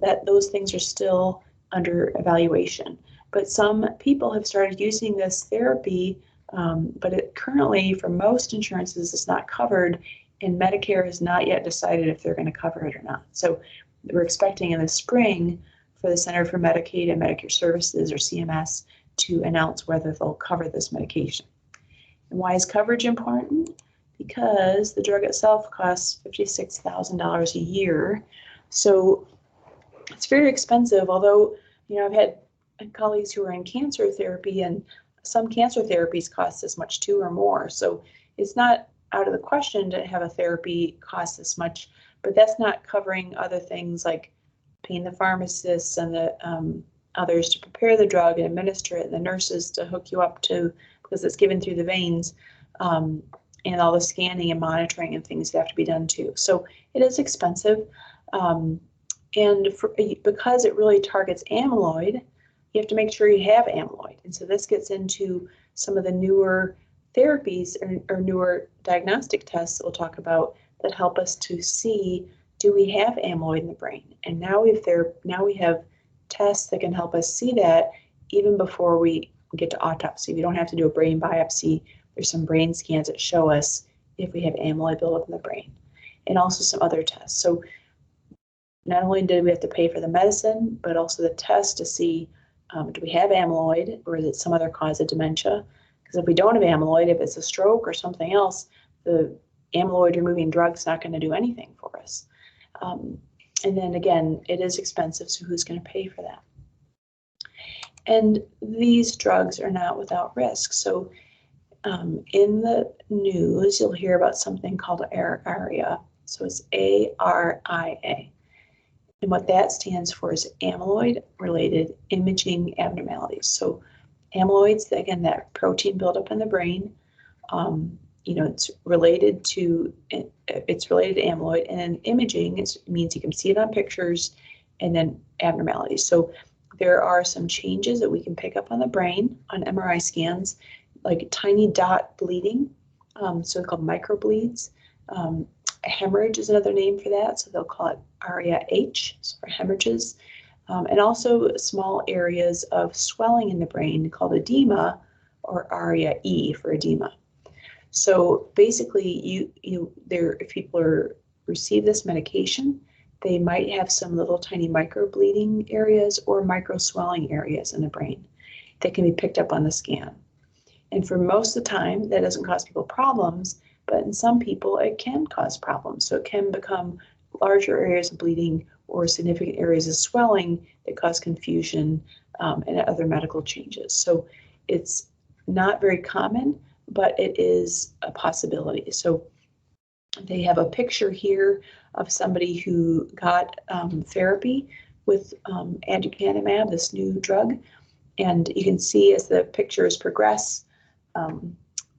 [SPEAKER 1] that those things are still under evaluation. But some people have started using this therapy, but it currently, for most insurances, is not covered, and Medicare has not yet decided if they're going to cover it or not. So we're expecting in the spring for the Center for Medicaid and Medicare Services, or CMS, to announce whether they'll cover this medication. And why is coverage important? Because the drug itself costs $56,000 a year. So it's very expensive, although, I've had colleagues who are in cancer therapy, and some cancer therapies cost as much too or more. So it's not out of the question to have a therapy cost this much, but that's not covering other things like paying the pharmacists and the others to prepare the drug and administer it, and the nurses to hook you up to, because it's given through the veins, and all the scanning and monitoring and things that have to be done too. So it is expensive. Because it really targets amyloid, you have to make sure you have amyloid. And so this gets into some of the newer therapies or newer diagnostic tests that we'll talk about that help us to see, do we have amyloid in the brain? And now we have tests that can help us see that even before we get to autopsy. We don't have to do a brain biopsy. There's some brain scans that show us if we have amyloid buildup in the brain, and also some other tests. So not only did we have to pay for the medicine, but also the test to see, do we have amyloid, or is it some other cause of dementia? Because if we don't have amyloid, if it's a stroke or something else, the amyloid removing drug's not going to do anything for us. And then again, it is expensive, so who's going to pay for that? And these drugs are not without risk. So in the news, you'll hear about something called ARIA. So it's ARIA. And what that stands for is amyloid-related imaging abnormalities. So amyloids, again, that protein buildup in the brain, it's related to amyloid, and then imaging means you can see it on pictures, and then abnormalities. So there are some changes that we can pick up on the brain on MRI scans, like tiny dot bleeding, so called microbleeds. Hemorrhage is another name for that, so they'll call it ARIA-H, so for hemorrhages, and also small areas of swelling in the brain called edema, or ARIA-E for edema. So basically, if people receive this medication, they might have some little tiny microbleeding areas or microswelling areas in the brain that can be picked up on the scan. And for most of the time, that doesn't cause people problems, but in some people, it can cause problems. So it can become larger areas of bleeding or significant areas of swelling that cause confusion and other medical changes. So it's not very common, but it is a possibility. So they have a picture here of somebody who got therapy with aducanumab, this new drug. And you can see as the pictures progress,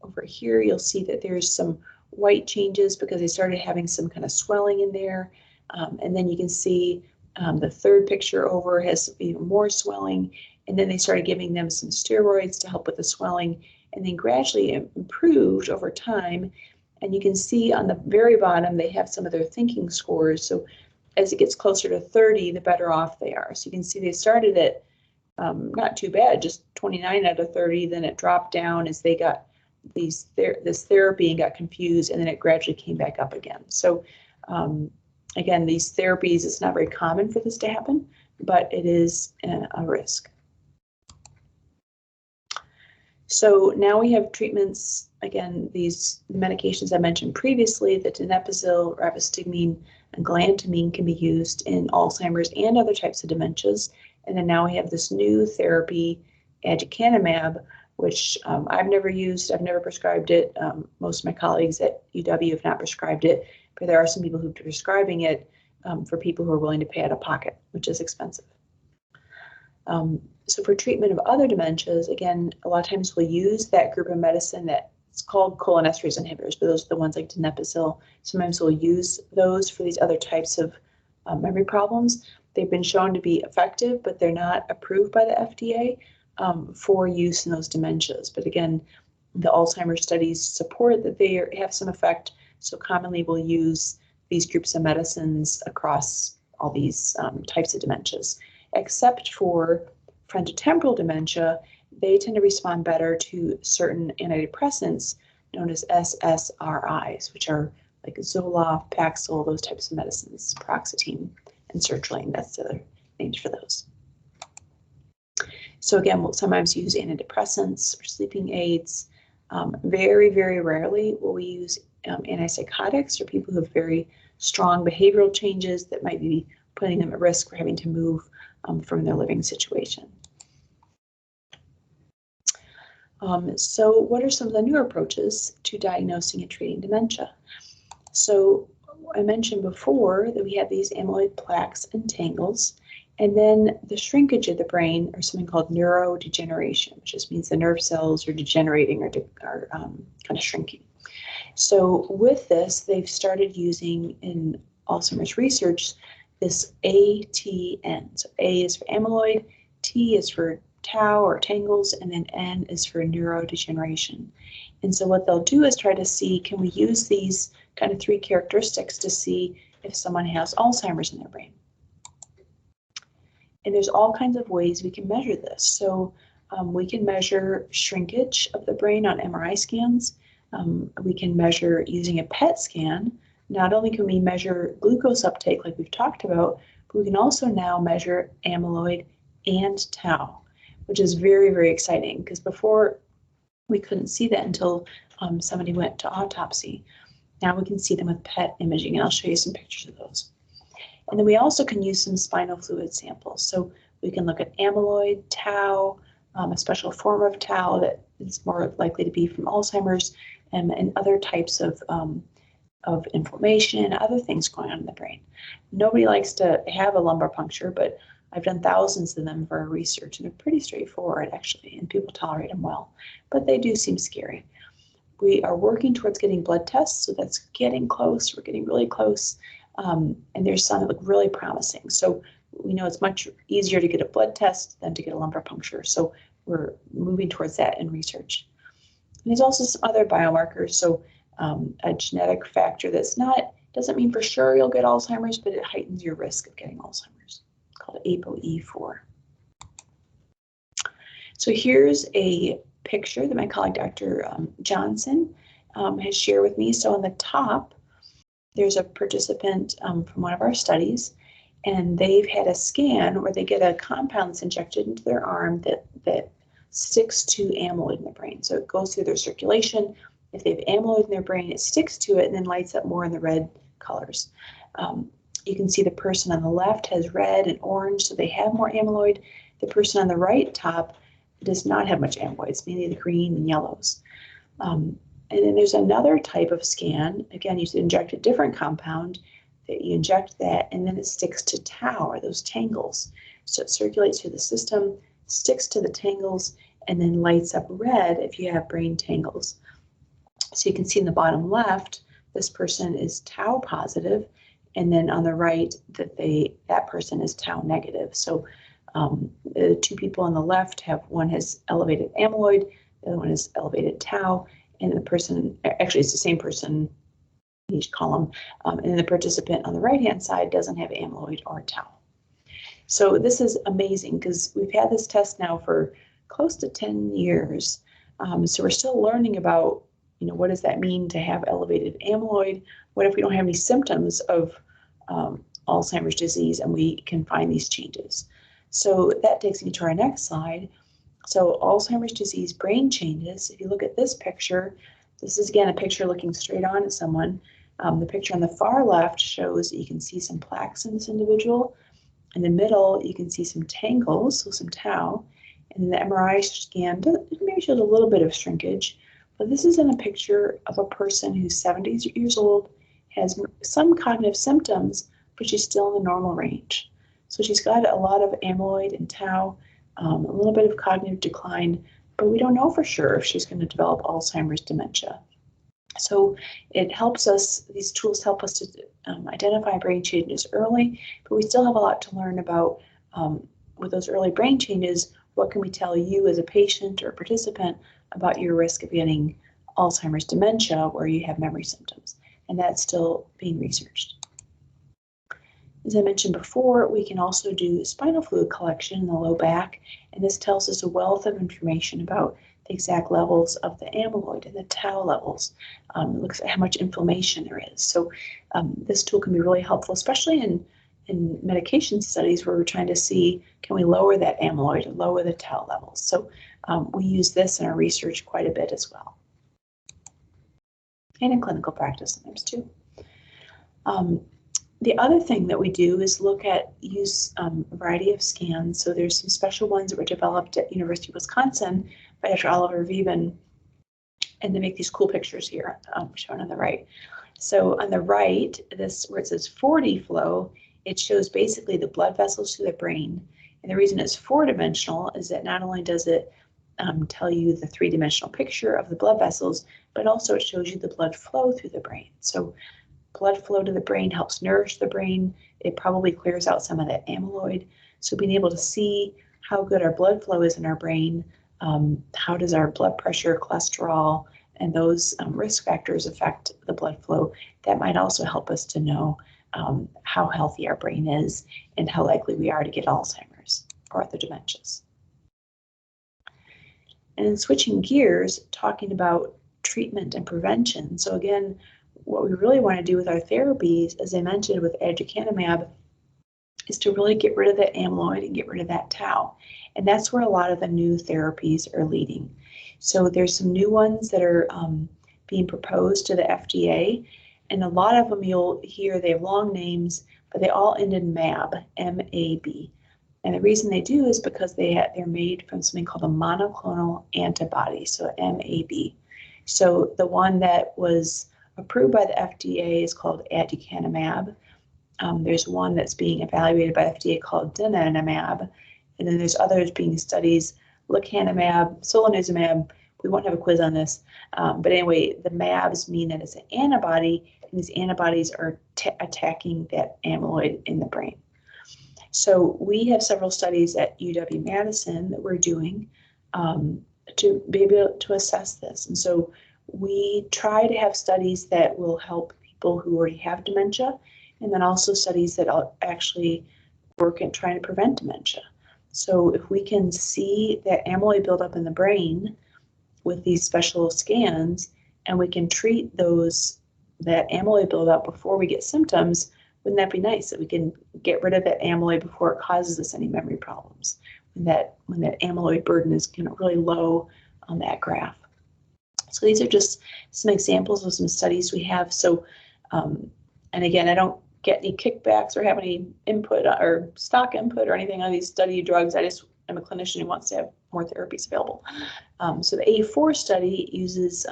[SPEAKER 1] over here, you'll see that there's some white changes because they started having some kind of swelling in there. And then you can see the third picture over has even more swelling. And then they started giving them some steroids to help with the swelling, and then gradually improved over time. And you can see on the very bottom, they have some of their thinking scores. So as it gets closer to 30, the better off they are. So you can see they started at not too bad, just 29 out of 30. Then it dropped down as they got this therapy and got confused, and then it gradually came back up again. So again, these therapies, it's not very common for this to happen, but it is a risk. So now we have treatments, again, these medications I mentioned previously, the donepezil, rivastigmine, and galantamine can be used in Alzheimer's and other types of dementias. And then now we have this new therapy, aducanumab, which I've never used, I've never prescribed it. Most of my colleagues at UW have not prescribed it, but there are some people who are prescribing it for people who are willing to pay out of pocket, which is expensive. So for treatment of other dementias, again, a lot of times we'll use that group of medicine that it's called cholinesterase inhibitors, but those are the ones like donepezil. Sometimes we'll use those for these other types of memory problems. They've been shown to be effective, but they're not approved by the FDA for use in those dementias. But again, the Alzheimer's studies support that they have some effect. So commonly we'll use these groups of medicines across all these types of dementias, except for frontotemporal dementia. They tend to respond better to certain antidepressants known as SSRIs, which are like Zoloft, Paxil, those types of medicines, paroxetine and sertraline, that's the other names for those. So again, we'll sometimes use antidepressants or sleeping aids. Very, very rarely will we use antipsychotics for people who have very strong behavioral changes that might be putting them at risk for having to move from their living situation. So what are some of the newer approaches to diagnosing and treating dementia? So I mentioned before that we have these amyloid plaques and tangles, and then the shrinkage of the brain, or something called neurodegeneration, which just means the nerve cells are degenerating or kind of shrinking. So with this, they've started using in Alzheimer's research this ATN. So A is for amyloid, T is for tau or tangles, and then N is for neurodegeneration. And so what they'll do is try to see, can we use these kind of three characteristics to see if someone has Alzheimer's in their brain? And there's all kinds of ways we can measure this. So we can measure shrinkage of the brain on MRI scans. We can measure using a PET scan. Not only can we measure glucose uptake like we've talked about, but we can also now measure amyloid and tau, which is very, very exciting, because before we couldn't see that until somebody went to autopsy. Now we can see them with PET imaging, and I'll show you some pictures of those. And then we also can use some spinal fluid samples. So we can look at amyloid, tau, a special form of tau that is more likely to be from Alzheimer's, and other types of inflammation, other things going on in the brain. Nobody likes to have a lumbar puncture, but I've done thousands of them for our research, and they're pretty straightforward actually, and people tolerate them well, but they do seem scary. We are working towards getting blood tests, so that's getting close. We're getting really close, and there's some that look really promising. So we know it's much easier to get a blood test than to get a lumbar puncture, so we're moving towards that in research. And there's also some other biomarkers, so a genetic factor that's doesn't mean for sure you'll get Alzheimer's, but it heightens your risk of getting Alzheimer's, called ApoE4. So here's a picture that my colleague Dr. Johnson has shared with me. So on the top, there's a participant from one of our studies, and they've had a scan where they get a compound that's injected into their arm that sticks to amyloid in the brain. So it goes through their circulation. If they have amyloid in their brain, it sticks to it and then lights up more in the red colors. You can see the person on the left has red and orange, so they have more amyloid. The person on the right top does not have much amyloid. It's mainly the green and yellows. And then there's another type of scan. Again, you inject a different compound, that you inject that, and then it sticks to tau, or those tangles. So it circulates through the system, sticks to the tangles, and then lights up red if you have brain tangles. So you can see in the bottom left, this person is tau positive, and then on the right that person is tau negative. So the two people on the left one has elevated amyloid, the other one has elevated tau, and the person, actually it's the same person in each column, and the participant on the right-hand side doesn't have amyloid or tau. So this is amazing because we've had this test now for close to 10 years. So we're still learning about, what does that mean to have elevated amyloid? What if we don't have any symptoms of Alzheimer's disease and we can find these changes? So that takes me to our next slide. So Alzheimer's disease brain changes. If you look at this picture, this is again a picture looking straight on at someone. The picture on the far left shows that you can see some plaques in this individual. In the middle, you can see some tangles, so some tau. And the MRI scan maybe shows a little bit of shrinkage. But this is in a picture of a person who's 70 years old, has some cognitive symptoms, but she's still in the normal range. So she's got a lot of amyloid and tau, a little bit of cognitive decline, but we don't know for sure if she's going to develop Alzheimer's dementia. So it helps us, these tools help us to identify brain changes early, but we still have a lot to learn about with those early brain changes. What can we tell you as a patient or participant about your risk of getting Alzheimer's dementia where you have memory symptoms? And that's still being researched. As I mentioned before, we can also do spinal fluid collection in the low back, and this tells us a wealth of information about the exact levels of the amyloid and the tau levels. It looks at how much inflammation there is. So this tool can be really helpful, especially in medication studies where we're trying to see, can we lower that amyloid and lower the tau levels? So we use this in our research quite a bit as well. And in clinical practice sometimes too. The other thing that we do is use a variety of scans. So there's some special ones that were developed at University of Wisconsin by Dr. Oliver Vieben, and they make these cool pictures here shown on the right. So on the right, this where it says 4D flow, it shows basically the blood vessels to the brain. And the reason it's four-dimensional is that not only does it tell you the three-dimensional picture of the blood vessels, but also it shows you the blood flow through the brain. So blood flow to the brain helps nourish the brain. It probably clears out some of that amyloid. So being able to see how good our blood flow is in our brain, how does our blood pressure, cholesterol, and those risk factors affect the blood flow, that might also help us to know how healthy our brain is and how likely we are to get Alzheimer's or other dementias. And then switching gears, talking about treatment and prevention. So again, what we really want to do with our therapies, as I mentioned with aducanumab, is to really get rid of that amyloid and get rid of that tau. And that's where a lot of the new therapies are leading. So there's some new ones that are being proposed to the FDA, and a lot of them you'll hear, they have long names, but they all end in MAB, M-A-B. And the reason they do is because they're made from something called a monoclonal antibody, so MAB. So the one that was approved by the FDA is called aducanumab. There's one that's being evaluated by the FDA called donanemab, and then there's others being studied, lecanemab, solanezumab. We won't have a quiz on this, but anyway, the MABs mean that it's an antibody, and these antibodies are attacking that amyloid in the brain. So we have several studies at UW-Madison that we're doing to be able to assess this. And so we try to have studies that will help people who already have dementia, and then also studies that actually work at trying to prevent dementia. So if we can see that amyloid buildup in the brain with these special scans, and we can treat that amyloid buildup before we get symptoms, wouldn't that be nice that we can get rid of that amyloid before it causes us any memory problems, when that amyloid burden is really low on that graph. So these are just some examples of some studies we have. So, and again, I don't get any kickbacks or have any input or stock input or anything on these study drugs. I just am a clinician who wants to have more therapies available. So the A4 study uses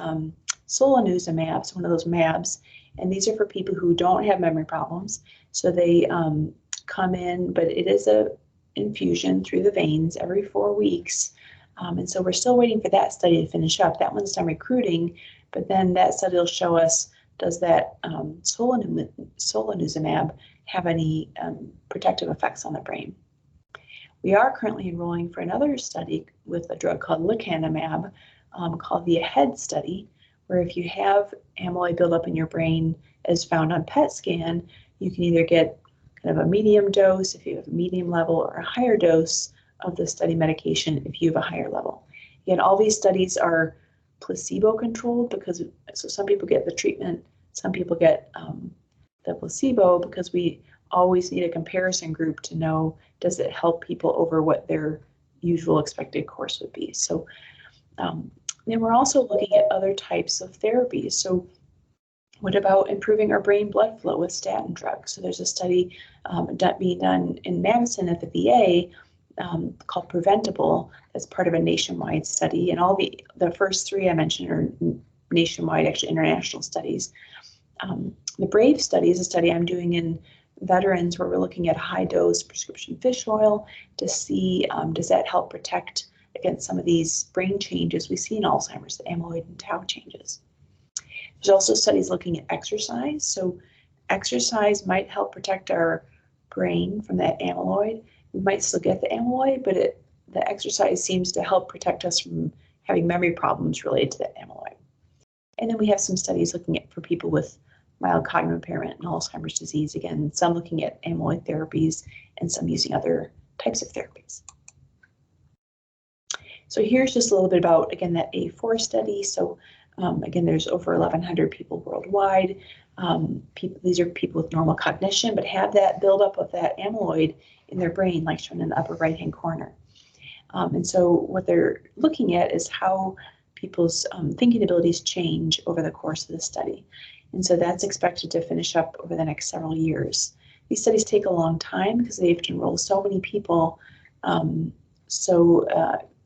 [SPEAKER 1] solanezumab, so one of those MABs, and these are for people who don't have memory problems. So they come in, but it is a infusion through the veins every 4 weeks. And so we're still waiting for that study to finish up. That one's done recruiting, but then that study will show us, does that solanezumab have any protective effects on the brain? We are currently enrolling for another study with a drug called lecanemab, called the AHEAD study, where if you have amyloid buildup in your brain as found on PET scan, you can either get kind of a medium dose if you have a medium level, or a higher dose of the study medication if you have a higher level. Again, all these studies are placebo controlled, because so some people get the treatment, some people get the placebo, because we always need a comparison group to know, does it help people over what their usual expected course would be. So then we're also looking at other types of therapies. So what about improving our brain blood flow with statin drugs? So there's a study being done in Madison at the VA called Preventable, that's part of a nationwide study. And all the first three I mentioned are nationwide, actually international studies. The BRAVE study is a study I'm doing in veterans, where we're looking at high dose prescription fish oil to see, does that help protect against some of these brain changes we see in Alzheimer's, the amyloid and tau changes. There's also studies looking at exercise. So exercise might help protect our brain from that amyloid. We might still get the amyloid, but the exercise seems to help protect us from having memory problems related to that amyloid. And then we have some studies looking at for people with mild cognitive impairment and Alzheimer's disease. Again, some looking at amyloid therapies and some using other types of therapies. So here's just a little bit about, again, that A4 study. So again, there's over 1,100 people worldwide. These are people with normal cognition, but have that buildup of that amyloid in their brain, like shown in the upper right-hand corner. And so what they're looking at is how people's thinking abilities change over the course of the study. And so that's expected to finish up over the next several years. These studies take a long time because they have to enroll so many people.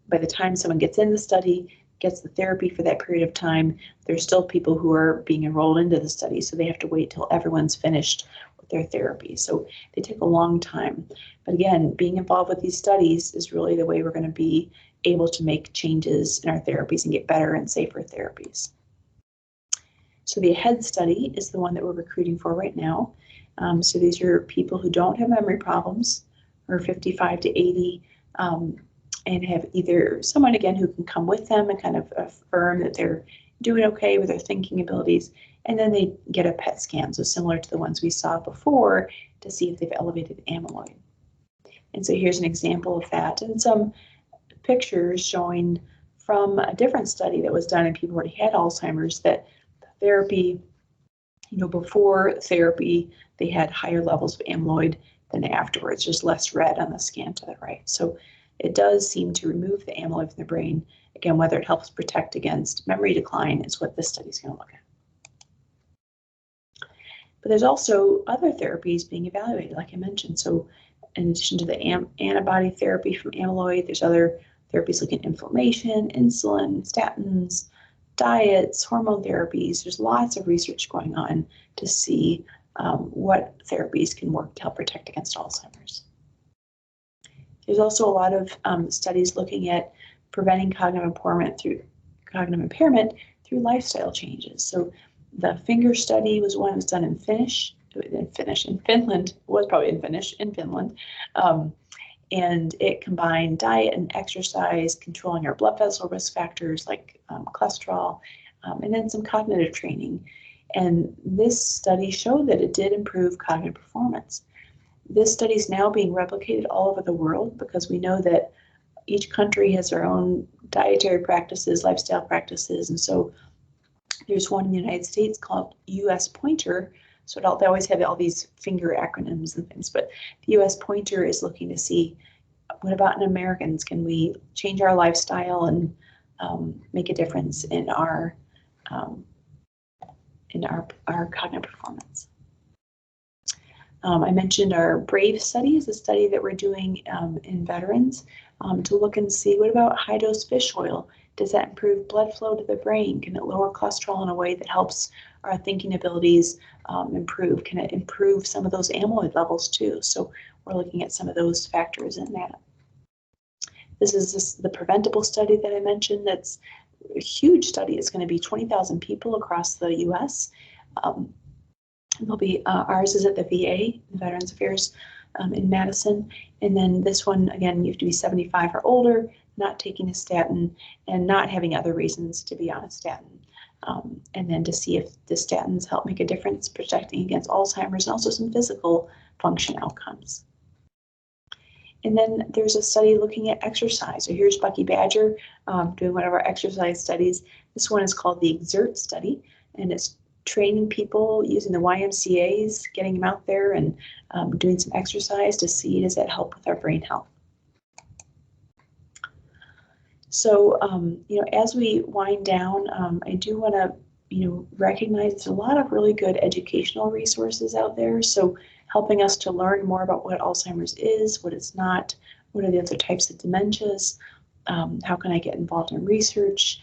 [SPEAKER 1] By the time someone gets in the study, gets the therapy for that period of time, there's still people who are being enrolled into the study, so they have to wait till everyone's finished with their therapy. So they take a long time. But again, being involved with these studies is really the way we're going to be able to make changes in our therapies and get better and safer therapies. So the AHEAD study is the one that we're recruiting for right now. So these are people who don't have memory problems, or 55 to 80, and have either someone, again, who can come with them and kind of affirm that they're doing okay with their thinking abilities, and then they get a PET scan, so similar to the ones we saw before, to see if they've elevated amyloid. And so here's an example of that, and some pictures showing from a different study that was done in people who already had Alzheimer's, that the therapy, before therapy, they had higher levels of amyloid than afterwards, just less red on the scan to the right. So it does seem to remove the amyloid from the brain. Again, whether it helps protect against memory decline is what this study is going to look at. But there's also other therapies being evaluated, like I mentioned. So in addition to the antibody therapy from amyloid, there's other therapies looking at inflammation, insulin, statins, diets, hormone therapies. There's lots of research going on to see what therapies can work to help protect against Alzheimer's. There's also a lot of studies looking at preventing cognitive impairment through lifestyle changes. So the finger study was one that was done in Finland. And it combined diet and exercise, controlling our blood vessel risk factors like cholesterol, and then some cognitive training. And this study showed that it did improve cognitive performance. This study is now being replicated all over the world, because we know that each country has their own dietary practices, lifestyle practices. And so there's one in the United States called US Pointer. So they always have all these finger acronyms and things, but the US Pointer is looking to see, what about in Americans? Can we change our lifestyle and make a difference in our cognitive performance? I mentioned our BRAVE study is a study that we're doing in veterans to look and see, what about high-dose fish oil? Does that improve blood flow to the brain? Can it lower cholesterol in a way that helps our thinking abilities improve? Can it improve some of those amyloid levels too? So we're looking at some of those factors in that. This is the preventable study that I mentioned. That's a huge study. It's going to be 20,000 people across the U.S. There'll be ours is at the VA, Veterans Affairs, in Madison. And then this one, again, you have to be 75 or older, not taking a statin, and not having other reasons to be on a statin. And then to see if the statins help make a difference protecting against Alzheimer's and also some physical function outcomes. And then there's a study looking at exercise. So here's Bucky Badger doing one of our exercise studies. This one is called the Exert study, and it's training people using the YMCA's, getting them out there and doing some exercise to see does that help with our brain health. So, as we wind down, I do want to, recognize there's a lot of really good educational resources out there. So helping us to learn more about what Alzheimer's is, what it's not, what are the other types of dementias, how can I get involved in research.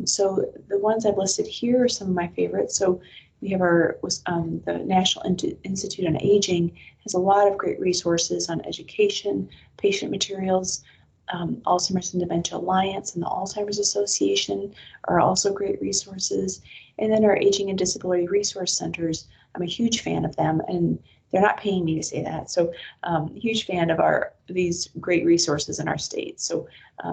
[SPEAKER 1] So the ones I've listed here are some of my favorites. So we have the National Institute on Aging has a lot of great resources on education, patient materials. Alzheimer's and Dementia Alliance and the Alzheimer's Association are also great resources. And then our Aging and Disability Resource Centers, I'm a huge fan of them, and they're not paying me to say that. So huge fan of these great resources in our state. So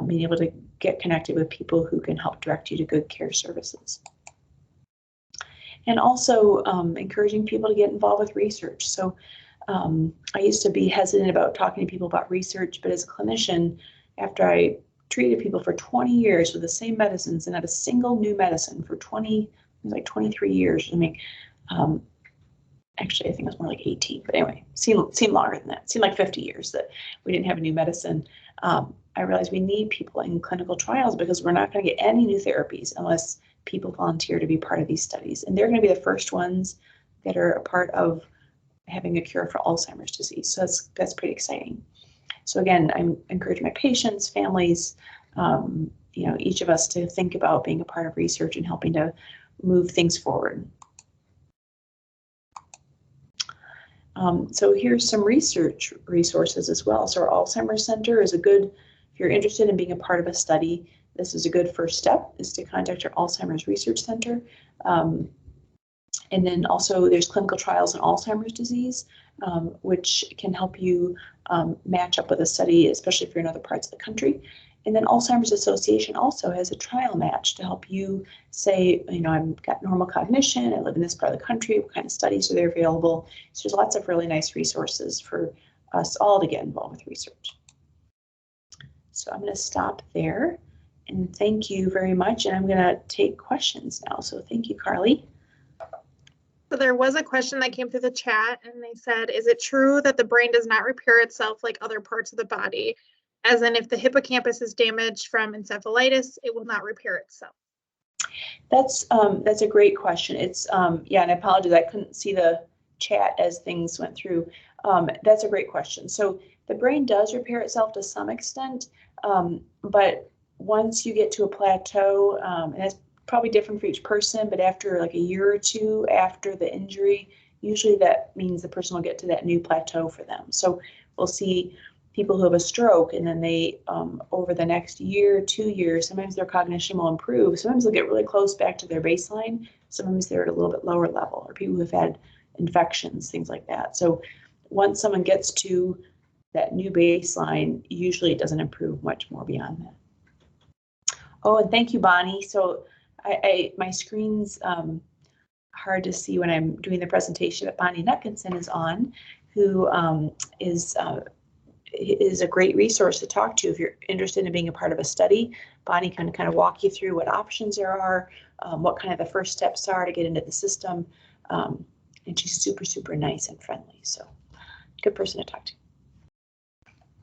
[SPEAKER 1] being able to get connected with people who can help direct you to good care services. And also encouraging people to get involved with research. So I used to be hesitant about talking to people about research, but as a clinician, after I treated people for 20 years with the same medicines and not a single new medicine for 23 years. I mean, actually, I think it was more like 18, but anyway, seemed longer than that. It seemed like 50 years that we didn't have a new medicine. I realized we need people in clinical trials because we're not going to get any new therapies unless people volunteer to be part of these studies. And they're going to be the first ones that are a part of having a cure for Alzheimer's disease. So that's pretty exciting. So again, I'm encouraging my patients, families, each of us to think about being a part of research and helping to move things forward. So here's some research resources as well. So our Alzheimer's Center is if you're interested in being a part of a study, this is a good first step, is to contact your Alzheimer's Research Center. And then also there's clinical trials in Alzheimer's disease, which can help you match up with a study, especially if you're in other parts of the country. And then Alzheimer's Association also has a trial match to help you say, I've got normal cognition, I live in this part of the country, what kind of studies are there available? So there's lots of really nice resources for us all to get involved with research. So I'm going to stop there and thank you very much. And I'm going to take questions now. So thank you, Carly.
[SPEAKER 2] So there was a question that came through the chat and they said, is it true that the brain does not repair itself like other parts of the body? As in if the hippocampus is damaged from encephalitis, it will not repair itself.
[SPEAKER 1] That's a great question. It's and I apologize, I couldn't see the chat as things went through. That's a great question. So the brain does repair itself to some extent, but once you get to a plateau, and that's probably different for each person, but after like a year or two after the injury, usually that means the person will get to that new plateau for them. So we'll see people who have a stroke and then they, over the next year, 2 years, sometimes their cognition will improve. Sometimes they'll get really close back to their baseline. Sometimes they're at a little bit lower level, or people who've had infections, things like that. So once someone gets to that new baseline, usually it doesn't improve much more beyond that. Oh, and thank you, Bonnie. So my screen's hard to see when I'm doing the presentation, but Bonnie Nutkinson is on, who is a great resource to talk to if you're interested in being a part of a study. Bonnie can kind of walk you through what options there are, what kind of the first steps are to get into the system, and she's super, super nice and friendly. So good person to talk to.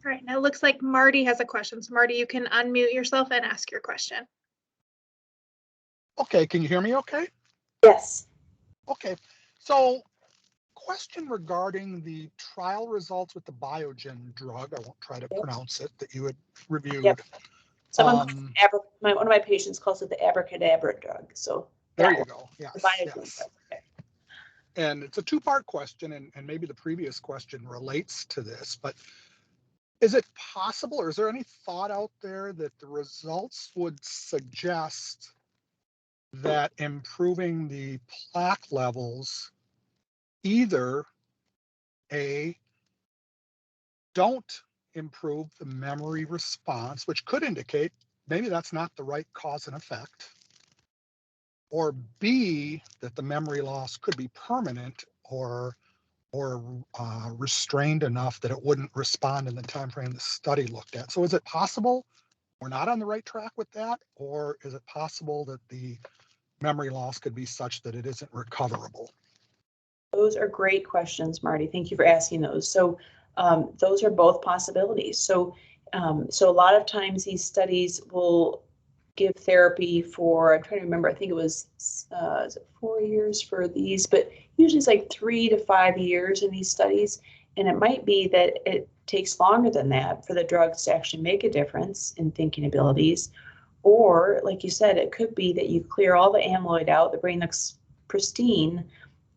[SPEAKER 2] All right, now it looks like Marty has a question. So Marty, you can unmute yourself and ask your question.
[SPEAKER 3] Okay, can you hear me okay?
[SPEAKER 1] Yes.
[SPEAKER 3] Okay, so question regarding the trial results with the Biogen drug, I won't try to pronounce it, that you had reviewed.
[SPEAKER 1] Yep. One of my patients calls it the abracadabra drug. So
[SPEAKER 3] there you go. Yes,
[SPEAKER 1] yes.
[SPEAKER 3] Okay. And it's a two-part question, and maybe the previous question relates to this, but Is it possible, or is there any thought out there that the results would suggest that improving the plaque levels either A, don't improve the memory response, which could indicate maybe that's not the right cause and effect, or B, that the memory loss could be permanent or restrained enough that it wouldn't respond in the time frame the study looked at. So is it possible we're not on the right track with that, or is it possible that the memory loss could be such that it isn't recoverable?
[SPEAKER 1] Those are great questions, Marty. Thank you for asking those. So those are both possibilities. So a lot of times these studies will give therapy for, I'm trying to remember, I think it was, is it 4 years for these, but usually it's like 3 to 5 years in these studies. And it might be that it takes longer than that for the drugs to actually make a difference in thinking abilities. Or, like you said, it could be that you clear all the amyloid out, the brain looks pristine,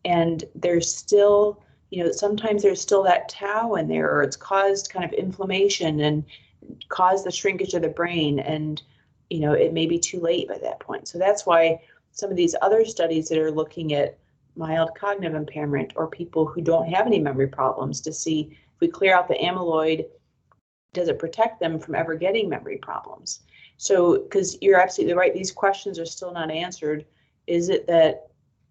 [SPEAKER 1] and there's still, sometimes there's still that tau in there, or it's caused kind of inflammation and caused the shrinkage of the brain, and it may be too late by that point. So that's why some of these other studies that are looking at mild cognitive impairment or people who don't have any memory problems, to see if we clear out the amyloid, does it protect them from ever getting memory problems? So, because you're absolutely right, these questions are still not answered. Is it that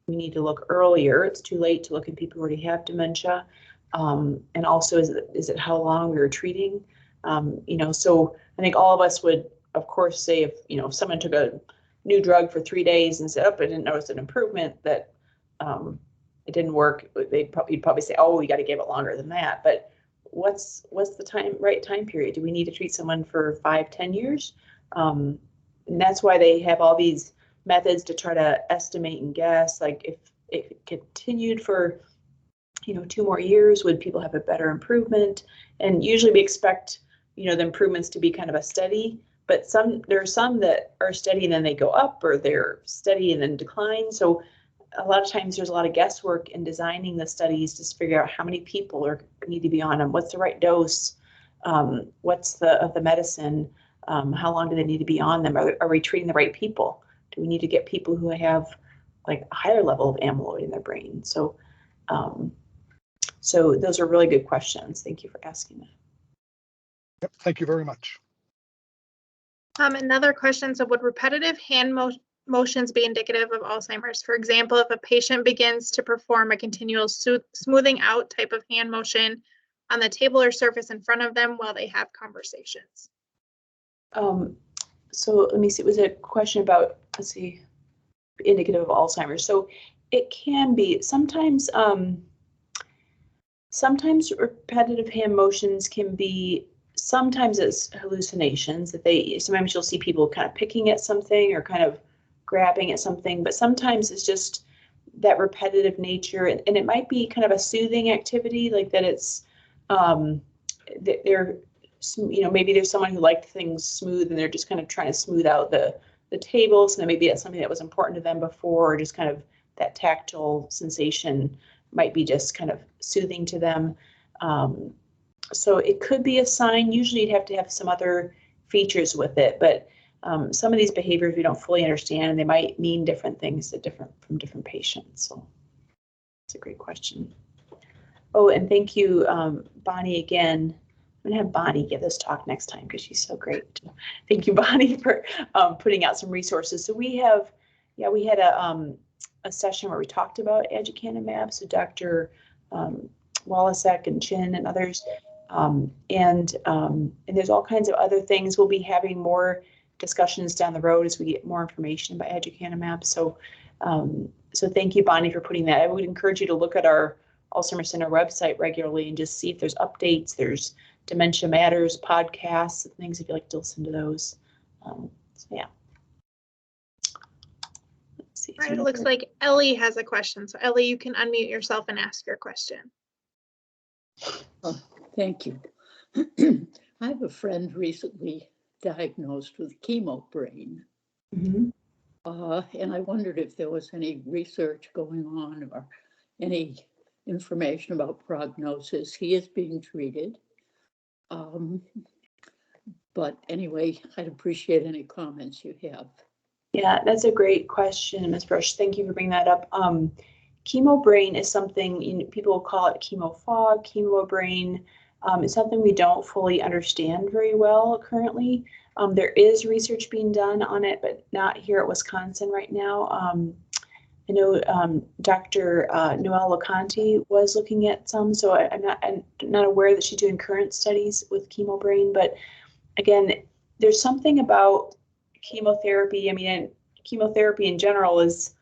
[SPEAKER 1] we need to look earlier? It's too late to look at people who already have dementia. And also, is it how long we were treating? So I think all of us would, of course, say if someone took a new drug for 3 days and said, "Oh, I didn't notice an improvement," that it didn't work. You'd probably say, "Oh, we got to give it longer than that." But what's the right time period? Do we need to treat someone for 5-10 years? And that's why they have all these methods to try to estimate and guess, like if it continued for 2 more years, would people have a better improvement? And usually we expect the improvements to be kind of a steady, but there are some that are steady and then they go up, or they're steady and then decline. So a lot of times there's a lot of guesswork in designing the studies to figure out how many people need to be on them, what's the right dose, what's the medicine, how long do they need to be on them, are we treating the right people? Do we need to get people who have like a higher level of amyloid in their brain? So those are really good questions. Thank you for asking that.
[SPEAKER 3] Yep, thank you very much.
[SPEAKER 2] Another question, so would repetitive hand motions be indicative of Alzheimer's? For example, if a patient begins to perform a continual smoothing out type of hand motion on the table or surface in front of them while they have conversations.
[SPEAKER 1] So let me see, it was a question about, indicative of Alzheimer's. So it can be sometimes repetitive hand motions can be, sometimes it's hallucinations that sometimes you'll see people kind of picking at something or kind of grabbing at something, but sometimes it's just that repetitive nature, and it might be kind of a soothing activity, like that it's they're maybe there's someone who liked things smooth and they're just kind of trying to smooth out the table. So maybe that's something that was important to them before, or just kind of that tactile sensation might be just kind of soothing to them. So it could be a sign. Usually you'd have to have some other features with it, but some of these behaviors we don't fully understand, and they might mean different things from different patients. So it's a great question. Oh, and thank you, Bonnie, again. I'm going to have Bonnie give this talk next time because she's so great. Thank you, Bonnie, for putting out some resources. So we had a session where we talked about aducanumab. So Dr. Walasek and Chin and others, and there's all kinds of other things. We'll be having more discussions down the road as we get more information about aducanumab. So thank you, Bonnie, for putting that. I would encourage you to look at our Alzheimer's Center website regularly and just see if there's updates. There's Dementia Matters podcasts and things if you like to listen to those. So yeah. Let's see.
[SPEAKER 2] All right, it looks like Ellie has a question. So Ellie, you can unmute yourself and ask your question.
[SPEAKER 4] Oh, thank you. I have a friend recently diagnosed with chemo brain.
[SPEAKER 1] Mm-hmm.
[SPEAKER 4] And I wondered if there was any research going on or any information about prognosis. He is being treated. But anyway, I'd appreciate any comments you have.
[SPEAKER 1] Yeah, that's a great question, Ms. Brush. Thank you for bringing that up. Chemo brain is something, people call it chemo fog, chemo brain. It's something we don't fully understand very well currently. There is research being done on it, but not here at Wisconsin right now. I know Dr. Noelle LeConte was looking at some, so I'm not aware that she's doing current studies with chemo brain, but again, there's something about chemotherapy. I mean, and chemotherapy in general is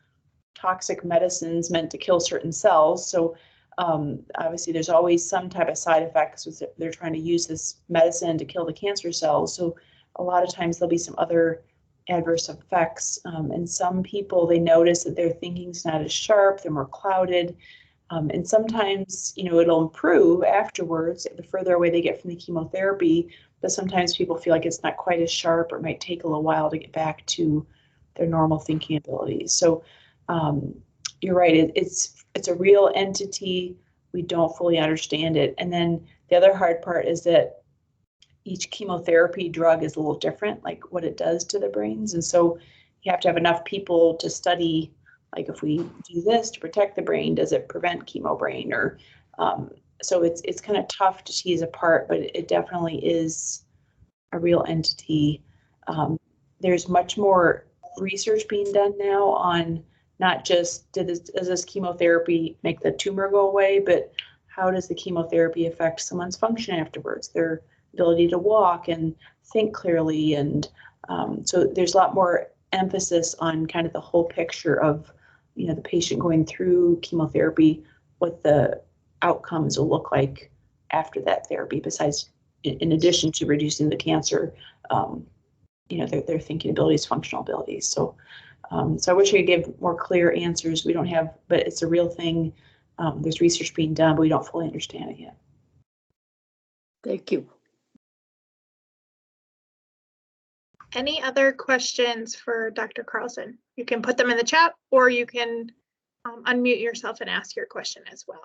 [SPEAKER 1] toxic medicines meant to kill certain cells. So obviously there's always some type of side effects with it. They're trying to use this medicine to kill the cancer cells. So a lot of times there'll be some other adverse effects. And some people, they notice that their thinking's not as sharp, they're more clouded. And sometimes, it'll improve afterwards the further away they get from the chemotherapy, but sometimes people feel like it's not quite as sharp or it might take a little while to get back to their normal thinking abilities. So you're right, it's a real entity. We don't fully understand it. And then the other hard part is that each chemotherapy drug is a little different, like what it does to the brains. And so you have to have enough people to study, like if we do this to protect the brain, does it prevent chemo brain? Or so it's kind of tough to tease apart, but it definitely is a real entity. There's much more research being done now on not just does this chemotherapy make the tumor go away, but how does the chemotherapy affect someone's function afterwards, their ability to walk and think clearly. And so there's a lot more emphasis on kind of the whole picture of, the patient going through chemotherapy, what the outcomes will look like after that therapy, besides, in addition to reducing the cancer, their thinking abilities, functional abilities. So I wish I could give more clear answers. We don't have, but it's a real thing. There's research being done, but we don't fully understand it yet.
[SPEAKER 4] Thank you.
[SPEAKER 2] Any other questions for Dr. Carlsson? You can put them in the chat, or you can unmute yourself and ask your question as well.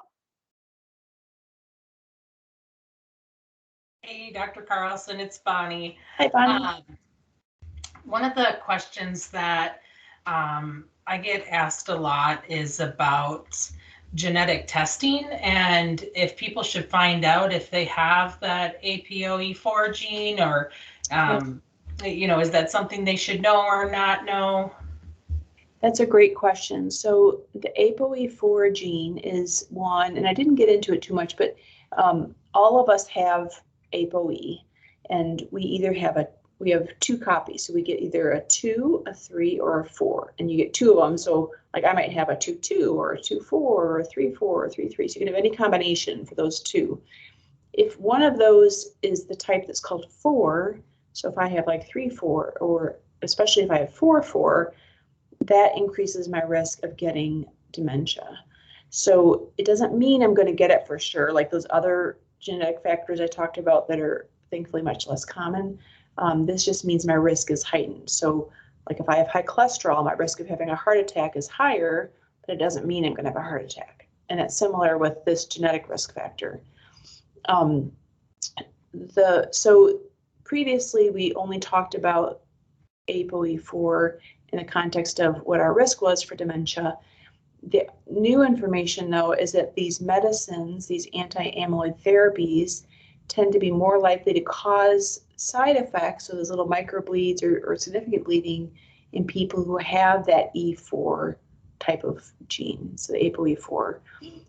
[SPEAKER 5] Hey, Dr. Carlsson, it's Bonnie.
[SPEAKER 1] Hi, Bonnie.
[SPEAKER 5] One of the questions that I get asked a lot is about genetic testing, and if people should find out if they have that APOE4 gene, or is that something they should know or not know?
[SPEAKER 1] That's a great question. So the APOE4 gene is one, and I didn't get into it too much, but all of us have APOE, and we have two copies. So we get either a 2, a 3, or a 4, and you get two of them. So like I might have a 2-2 or a 2-4 or a 3-4 or 3-3. So you can have any combination for those two. If one of those is the type that's called 4, so if I have like 3-4, or especially if I have 4-4, that increases my risk of getting dementia. So it doesn't mean I'm going to get it for sure, like those other genetic factors I talked about that are thankfully much less common. This just means my risk is heightened. So like if I have high cholesterol, my risk of having a heart attack is higher, but it doesn't mean I'm going to have a heart attack. And it's similar with this genetic risk factor. So previously we only talked about APOE4 in the context of what our risk was for dementia. The new information, though, is that these medicines, these anti-amyloid therapies, tend to be more likely to cause side effects, so those little microbleeds or significant bleeding in people who have that E4 type of gene, so the APOE4.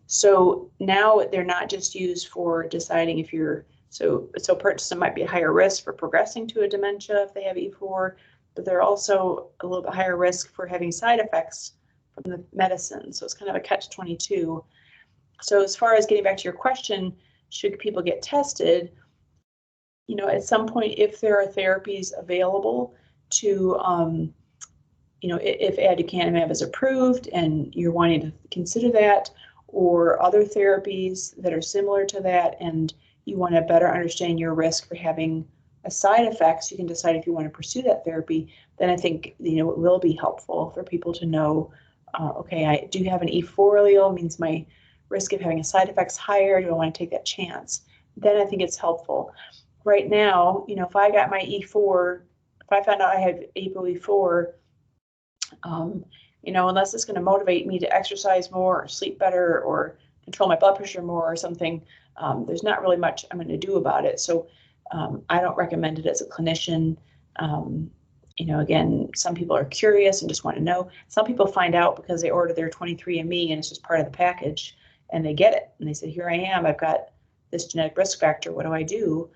[SPEAKER 1] So now they're not just used for deciding if you're, so a person might be a higher risk for progressing to a dementia if they have E4, but they're also a little bit higher risk for having side effects from the medicine. So it's kind of a catch-22. So as far as getting back to your question, should people get tested? At some point, if there are therapies available to, if aducanumab is approved and you're wanting to consider that, or other therapies that are similar to that, and you want to better understand your risk for having a side effects, you can decide if you want to pursue that therapy. Then I think, it will be helpful for people to know, okay, I do have an E4 allele, means my risk of having a side effect's higher. Do I want to take that chance? Then I think it's helpful. right now, you know, if I got my E4, if I found out I had ApoE4, you know, unless it's going to motivate me to exercise more or sleep better or control my blood pressure more or something, there's not really much I'm going to do about it. So I don't recommend it as a clinician. You know, again, some people are curious and just want to know. Some people find out because they order their 23andMe and it's just part of the package and they get it. And they say, here I am, I've got this genetic risk factor. What do I do?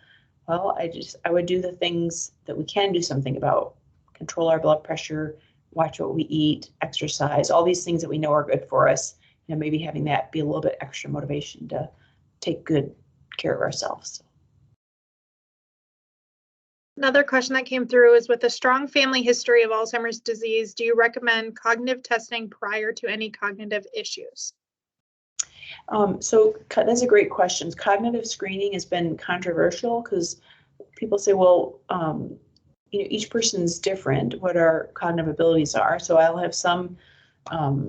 [SPEAKER 1] Well, I would do the things that we can do something about. Control our blood pressure, watch what we eat, exercise, all these things that we know are good for us. You know, maybe having that be a little bit extra motivation to take good care of ourselves.
[SPEAKER 2] Another question that came through is, with a strong family history of Alzheimer's disease, do you recommend cognitive testing prior to any cognitive issues?
[SPEAKER 1] So that's a great question. Cognitive screening has been controversial because people say, well, you know, each person's different, what our cognitive abilities are. So I'll have some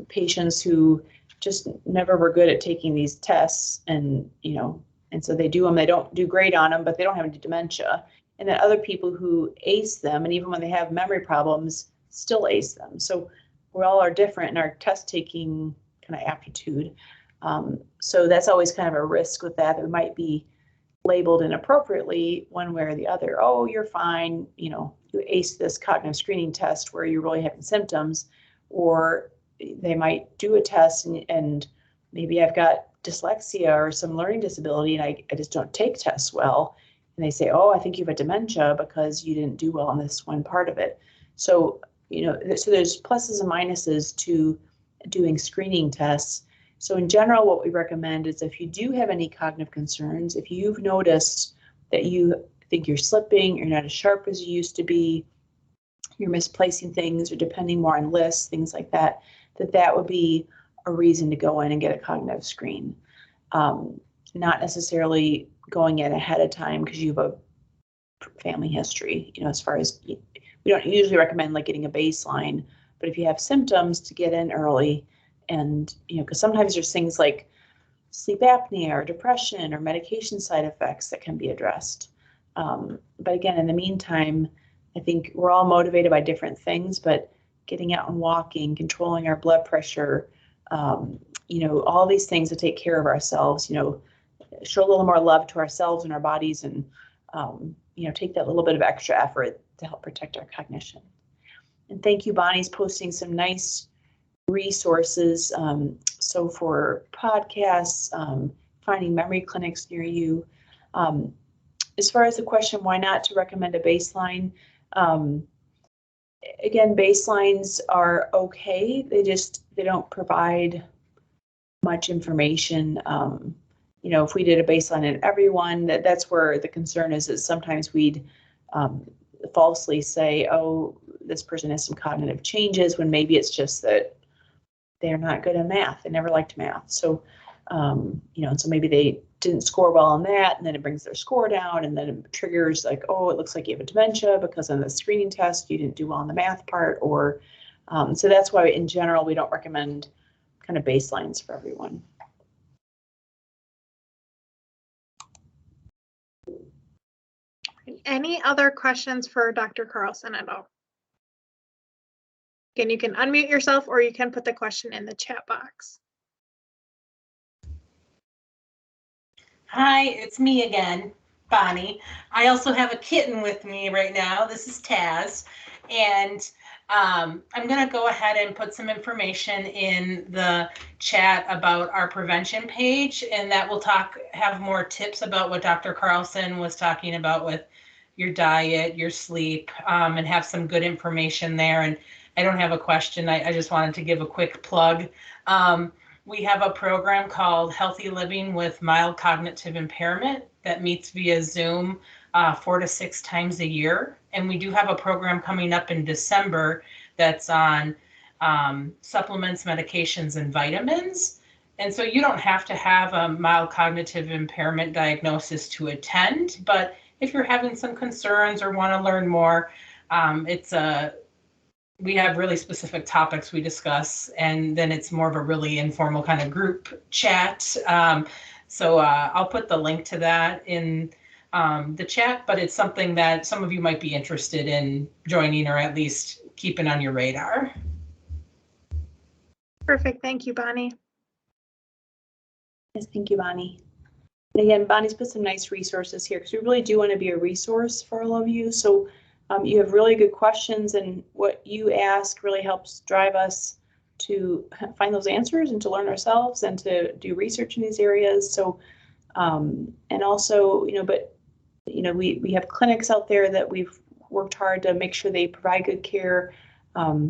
[SPEAKER 1] patients who just never were good at taking these tests, and, you know, and so they do them, they don't do great on them, but they don't have any dementia. And then other people who ace them, and even when they have memory problems, still ace them. So we all are different in our test taking kind of aptitude. So that's always kind of a risk with that. It might be labeled inappropriately one way or the other. Oh, you're fine, you know, you aced this cognitive screening test where you're really having symptoms. Or they might do a test and maybe I've got dyslexia or some learning disability and I just don't take tests well. And they say, oh, I think you have a dementia because you didn't do well on this one part of it. So, you know, so there's pluses and minuses to doing screening tests. So in general, what we recommend is if you do have any cognitive concerns, if you've noticed that you think you're slipping, you're not as sharp as you used to be, you're misplacing things or depending more on lists, things like that, that would be a reason to go in and get a cognitive screen. Not necessarily going in ahead of time because you have a family history, you know, as far as we don't usually recommend like getting a baseline, but if you have symptoms, to get in early. And, you know, because sometimes there's things like sleep apnea or depression or medication side effects that can be addressed. But again, in the meantime, I think we're all motivated by different things, but getting out and walking, controlling our blood pressure, you know, all these things to take care of ourselves, you know, show a little more love to ourselves and our bodies and, you know, take that little bit of extra effort to help protect our cognition. And thank you, Bonnie's posting some nice resources. So for podcasts, finding memory clinics near you. As far as the question, why not to recommend a baseline? Again, baselines are okay. They don't provide much information. You know, if we did a baseline in everyone, that's where the concern is sometimes we'd falsely say, oh, this person has some cognitive changes, when maybe it's just that they're not good at math. They never liked math. So, you know, so maybe they didn't score well on that, and then it brings their score down, and then it triggers like, oh, it looks like you have a dementia because on the screening test you didn't do well on the math part. Or so that's why in general we don't recommend kind of baselines for everyone.
[SPEAKER 2] Any other questions for Dr. Carlsson at all? Again, you can unmute yourself or you can put the question in the chat box.
[SPEAKER 5] Hi, it's me again, Bonnie. I also have a kitten with me right now. This is Taz. And I'm going to go ahead and put some information in the chat about our prevention page, and that will have more tips about what Dr. Carlsson was talking about with your diet, your sleep, and have some good information there. And I don't have a question. I just wanted to give a quick plug. We have a program called Healthy Living with Mild Cognitive Impairment that meets via Zoom 4 to 6 times a year. And we do have a program coming up in December that's on supplements, medications, and vitamins. And so you don't have to have a mild cognitive impairment diagnosis to attend, but if you're having some concerns or want to learn more, we have really specific topics we discuss, and then it's more of a really informal kind of group chat. So I'll put the link to that in the chat, but it's something that some of you might be interested in joining or at least keeping on your radar.
[SPEAKER 2] Perfect. Thank you, Bonnie.
[SPEAKER 1] Yes, thank you, Bonnie. And again, Bonnie's put some nice resources here because we really do want to be a resource for all of you. So you have really good questions, and what you ask really helps drive us to find those answers and to learn ourselves and to do research in these areas. So, and also, we have clinics out there that we've worked hard to make sure they provide good care.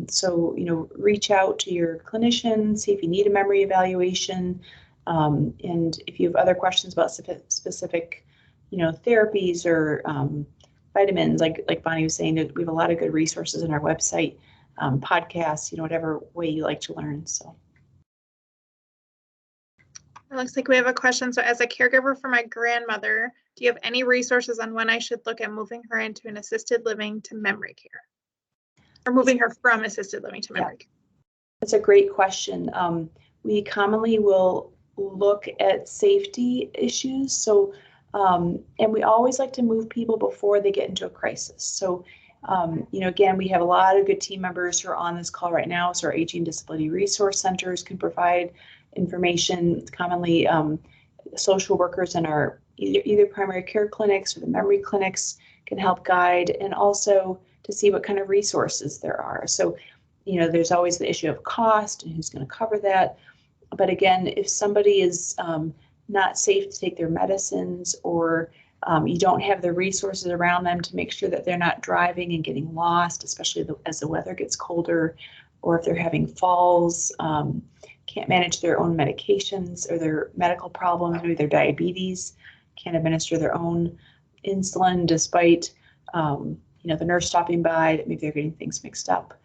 [SPEAKER 1] So, reach out to your clinician, see if you need a memory evaluation. And if you have other questions about specific, therapies or vitamins, like Bonnie was saying, that we have a lot of good resources on our website, podcasts, whatever way you like to learn. So.
[SPEAKER 2] It looks like we have a question. So as a caregiver for my grandmother, do you have any resources on when I should look at moving her into an assisted living to memory care? Or moving her from assisted living to memory care?
[SPEAKER 1] That's a great question. We commonly will look at safety issues. So, and we always like to move people before they get into a crisis. So, again, we have a lot of good team members who are on this call right now. So our Aging Disability Resource Centers can provide information. Commonly, social workers in our either primary care clinics or the memory clinics can help guide, and also to see what kind of resources there are. So, there's always the issue of cost and who's going to cover that. But again, if somebody is not safe to take their medicines, or you don't have the resources around them to make sure that they're not driving and getting lost, especially as the weather gets colder, or if they're having falls, can't manage their own medications or their medical problems, maybe their diabetes, can't administer their own insulin despite the nurse stopping by, that maybe they're getting things mixed up.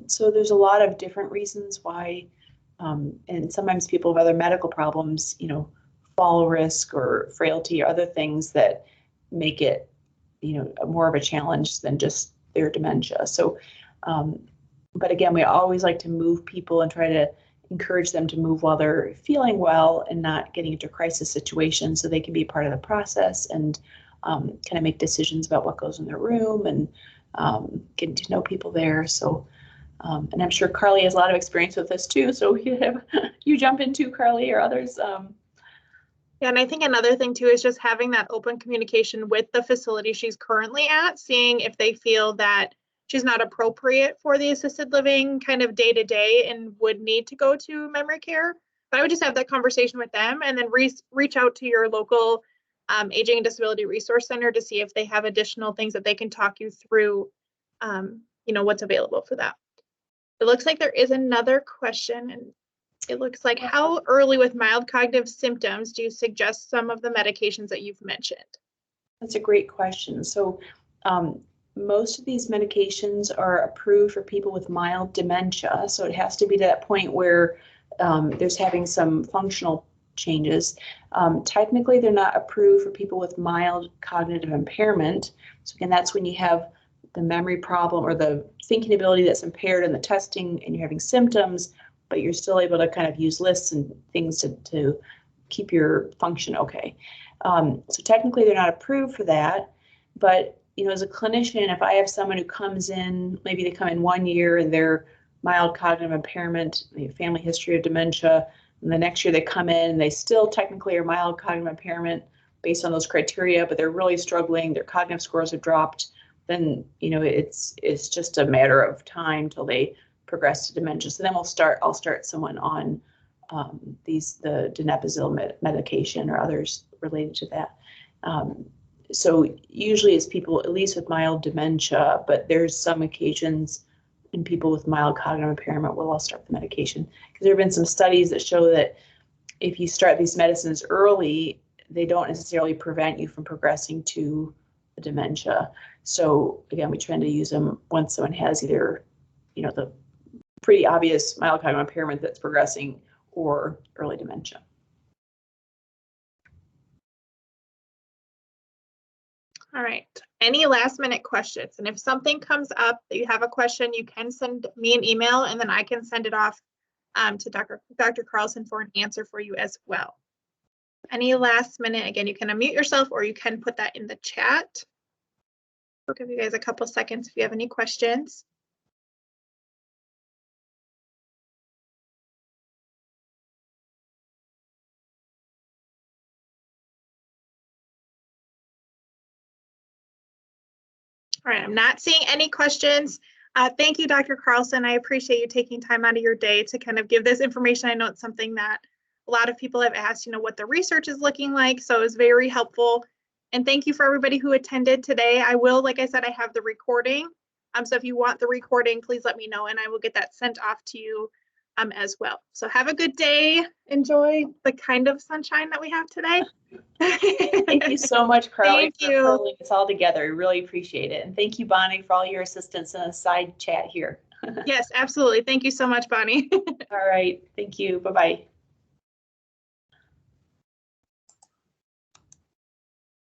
[SPEAKER 1] So there's a lot of different reasons why. And sometimes people have other medical problems, fall risk or frailty or other things that make it, more of a challenge than just their dementia. So, but again, we always like to move people and try to encourage them to move while they're feeling well and not getting into crisis situations, so they can be part of the process and kind of make decisions about what goes in their room and getting to know people there. So. And I'm sure Carly has a lot of experience with this too. So you jump into Carly or others.
[SPEAKER 2] Yeah, and I think another thing too is just having that open communication with the facility she's currently at, seeing if they feel that she's not appropriate for the assisted living kind of day to day and would need to go to memory care. But I would just have that conversation with them, and then reach out to your local Aging and Disability Resource Center to see if they have additional things that they can talk you through, what's available for that. It looks like there is another question, and it looks like, how early with mild cognitive symptoms do you suggest some of the medications that you've mentioned?
[SPEAKER 1] That's a great question. So most of these medications are approved for people with mild dementia. So it has to be to that point where there's having some functional changes. Technically, they're not approved for people with mild cognitive impairment. So again, that's when you have the memory problem or the thinking ability that's impaired in the testing and you're having symptoms, but you're still able to kind of use lists and things to keep your function okay. So technically they're not approved for that, but as a clinician, if I have someone who comes in, maybe they come in 1 year and they're mild cognitive impairment, they have family history of dementia, and the next year they come in and they still technically are mild cognitive impairment based on those criteria, but they're really struggling, their cognitive scores have dropped, then it's just a matter of time till they progress to dementia. So then I'll start someone on the donepezil medication or others related to that. So usually it's people at least with mild dementia, but there's some occasions in people with mild cognitive impairment where I'll start the medication, because there have been some studies that show that if you start these medicines early, they don't necessarily prevent you from progressing to the dementia. So again, we tend to use them once someone has either, the pretty obvious mild cognitive impairment that's progressing or early dementia.
[SPEAKER 2] All right. Any last minute questions? And if something comes up that you have a question, you can send me an email, and then I can send it off to Dr. Carlsson for an answer for you as well. Any last minute, again, you can unmute yourself or you can put that in the chat. I'll give you guys a couple seconds if you have any questions. All right, I'm not seeing any questions. Thank you, Dr. Carlsson. I appreciate you taking time out of your day to kind of give this information. I know it's something that a lot of people have asked, what the research is looking like. So it was very helpful. And thank you for everybody who attended today. I will, like I said, I have the recording. So if you want the recording, please let me know and I will get that sent off to you as well. So have a good day. Enjoy the kind of sunshine that we have today.
[SPEAKER 1] Thank you so much, Carly,
[SPEAKER 2] Thank
[SPEAKER 1] for
[SPEAKER 2] you.
[SPEAKER 1] pulling this all together. I really appreciate it. And thank you, Bonnie, for all your assistance in a side chat here.
[SPEAKER 2] Yes, absolutely. Thank you so much, Bonnie.
[SPEAKER 1] All right. Thank you. Bye-bye.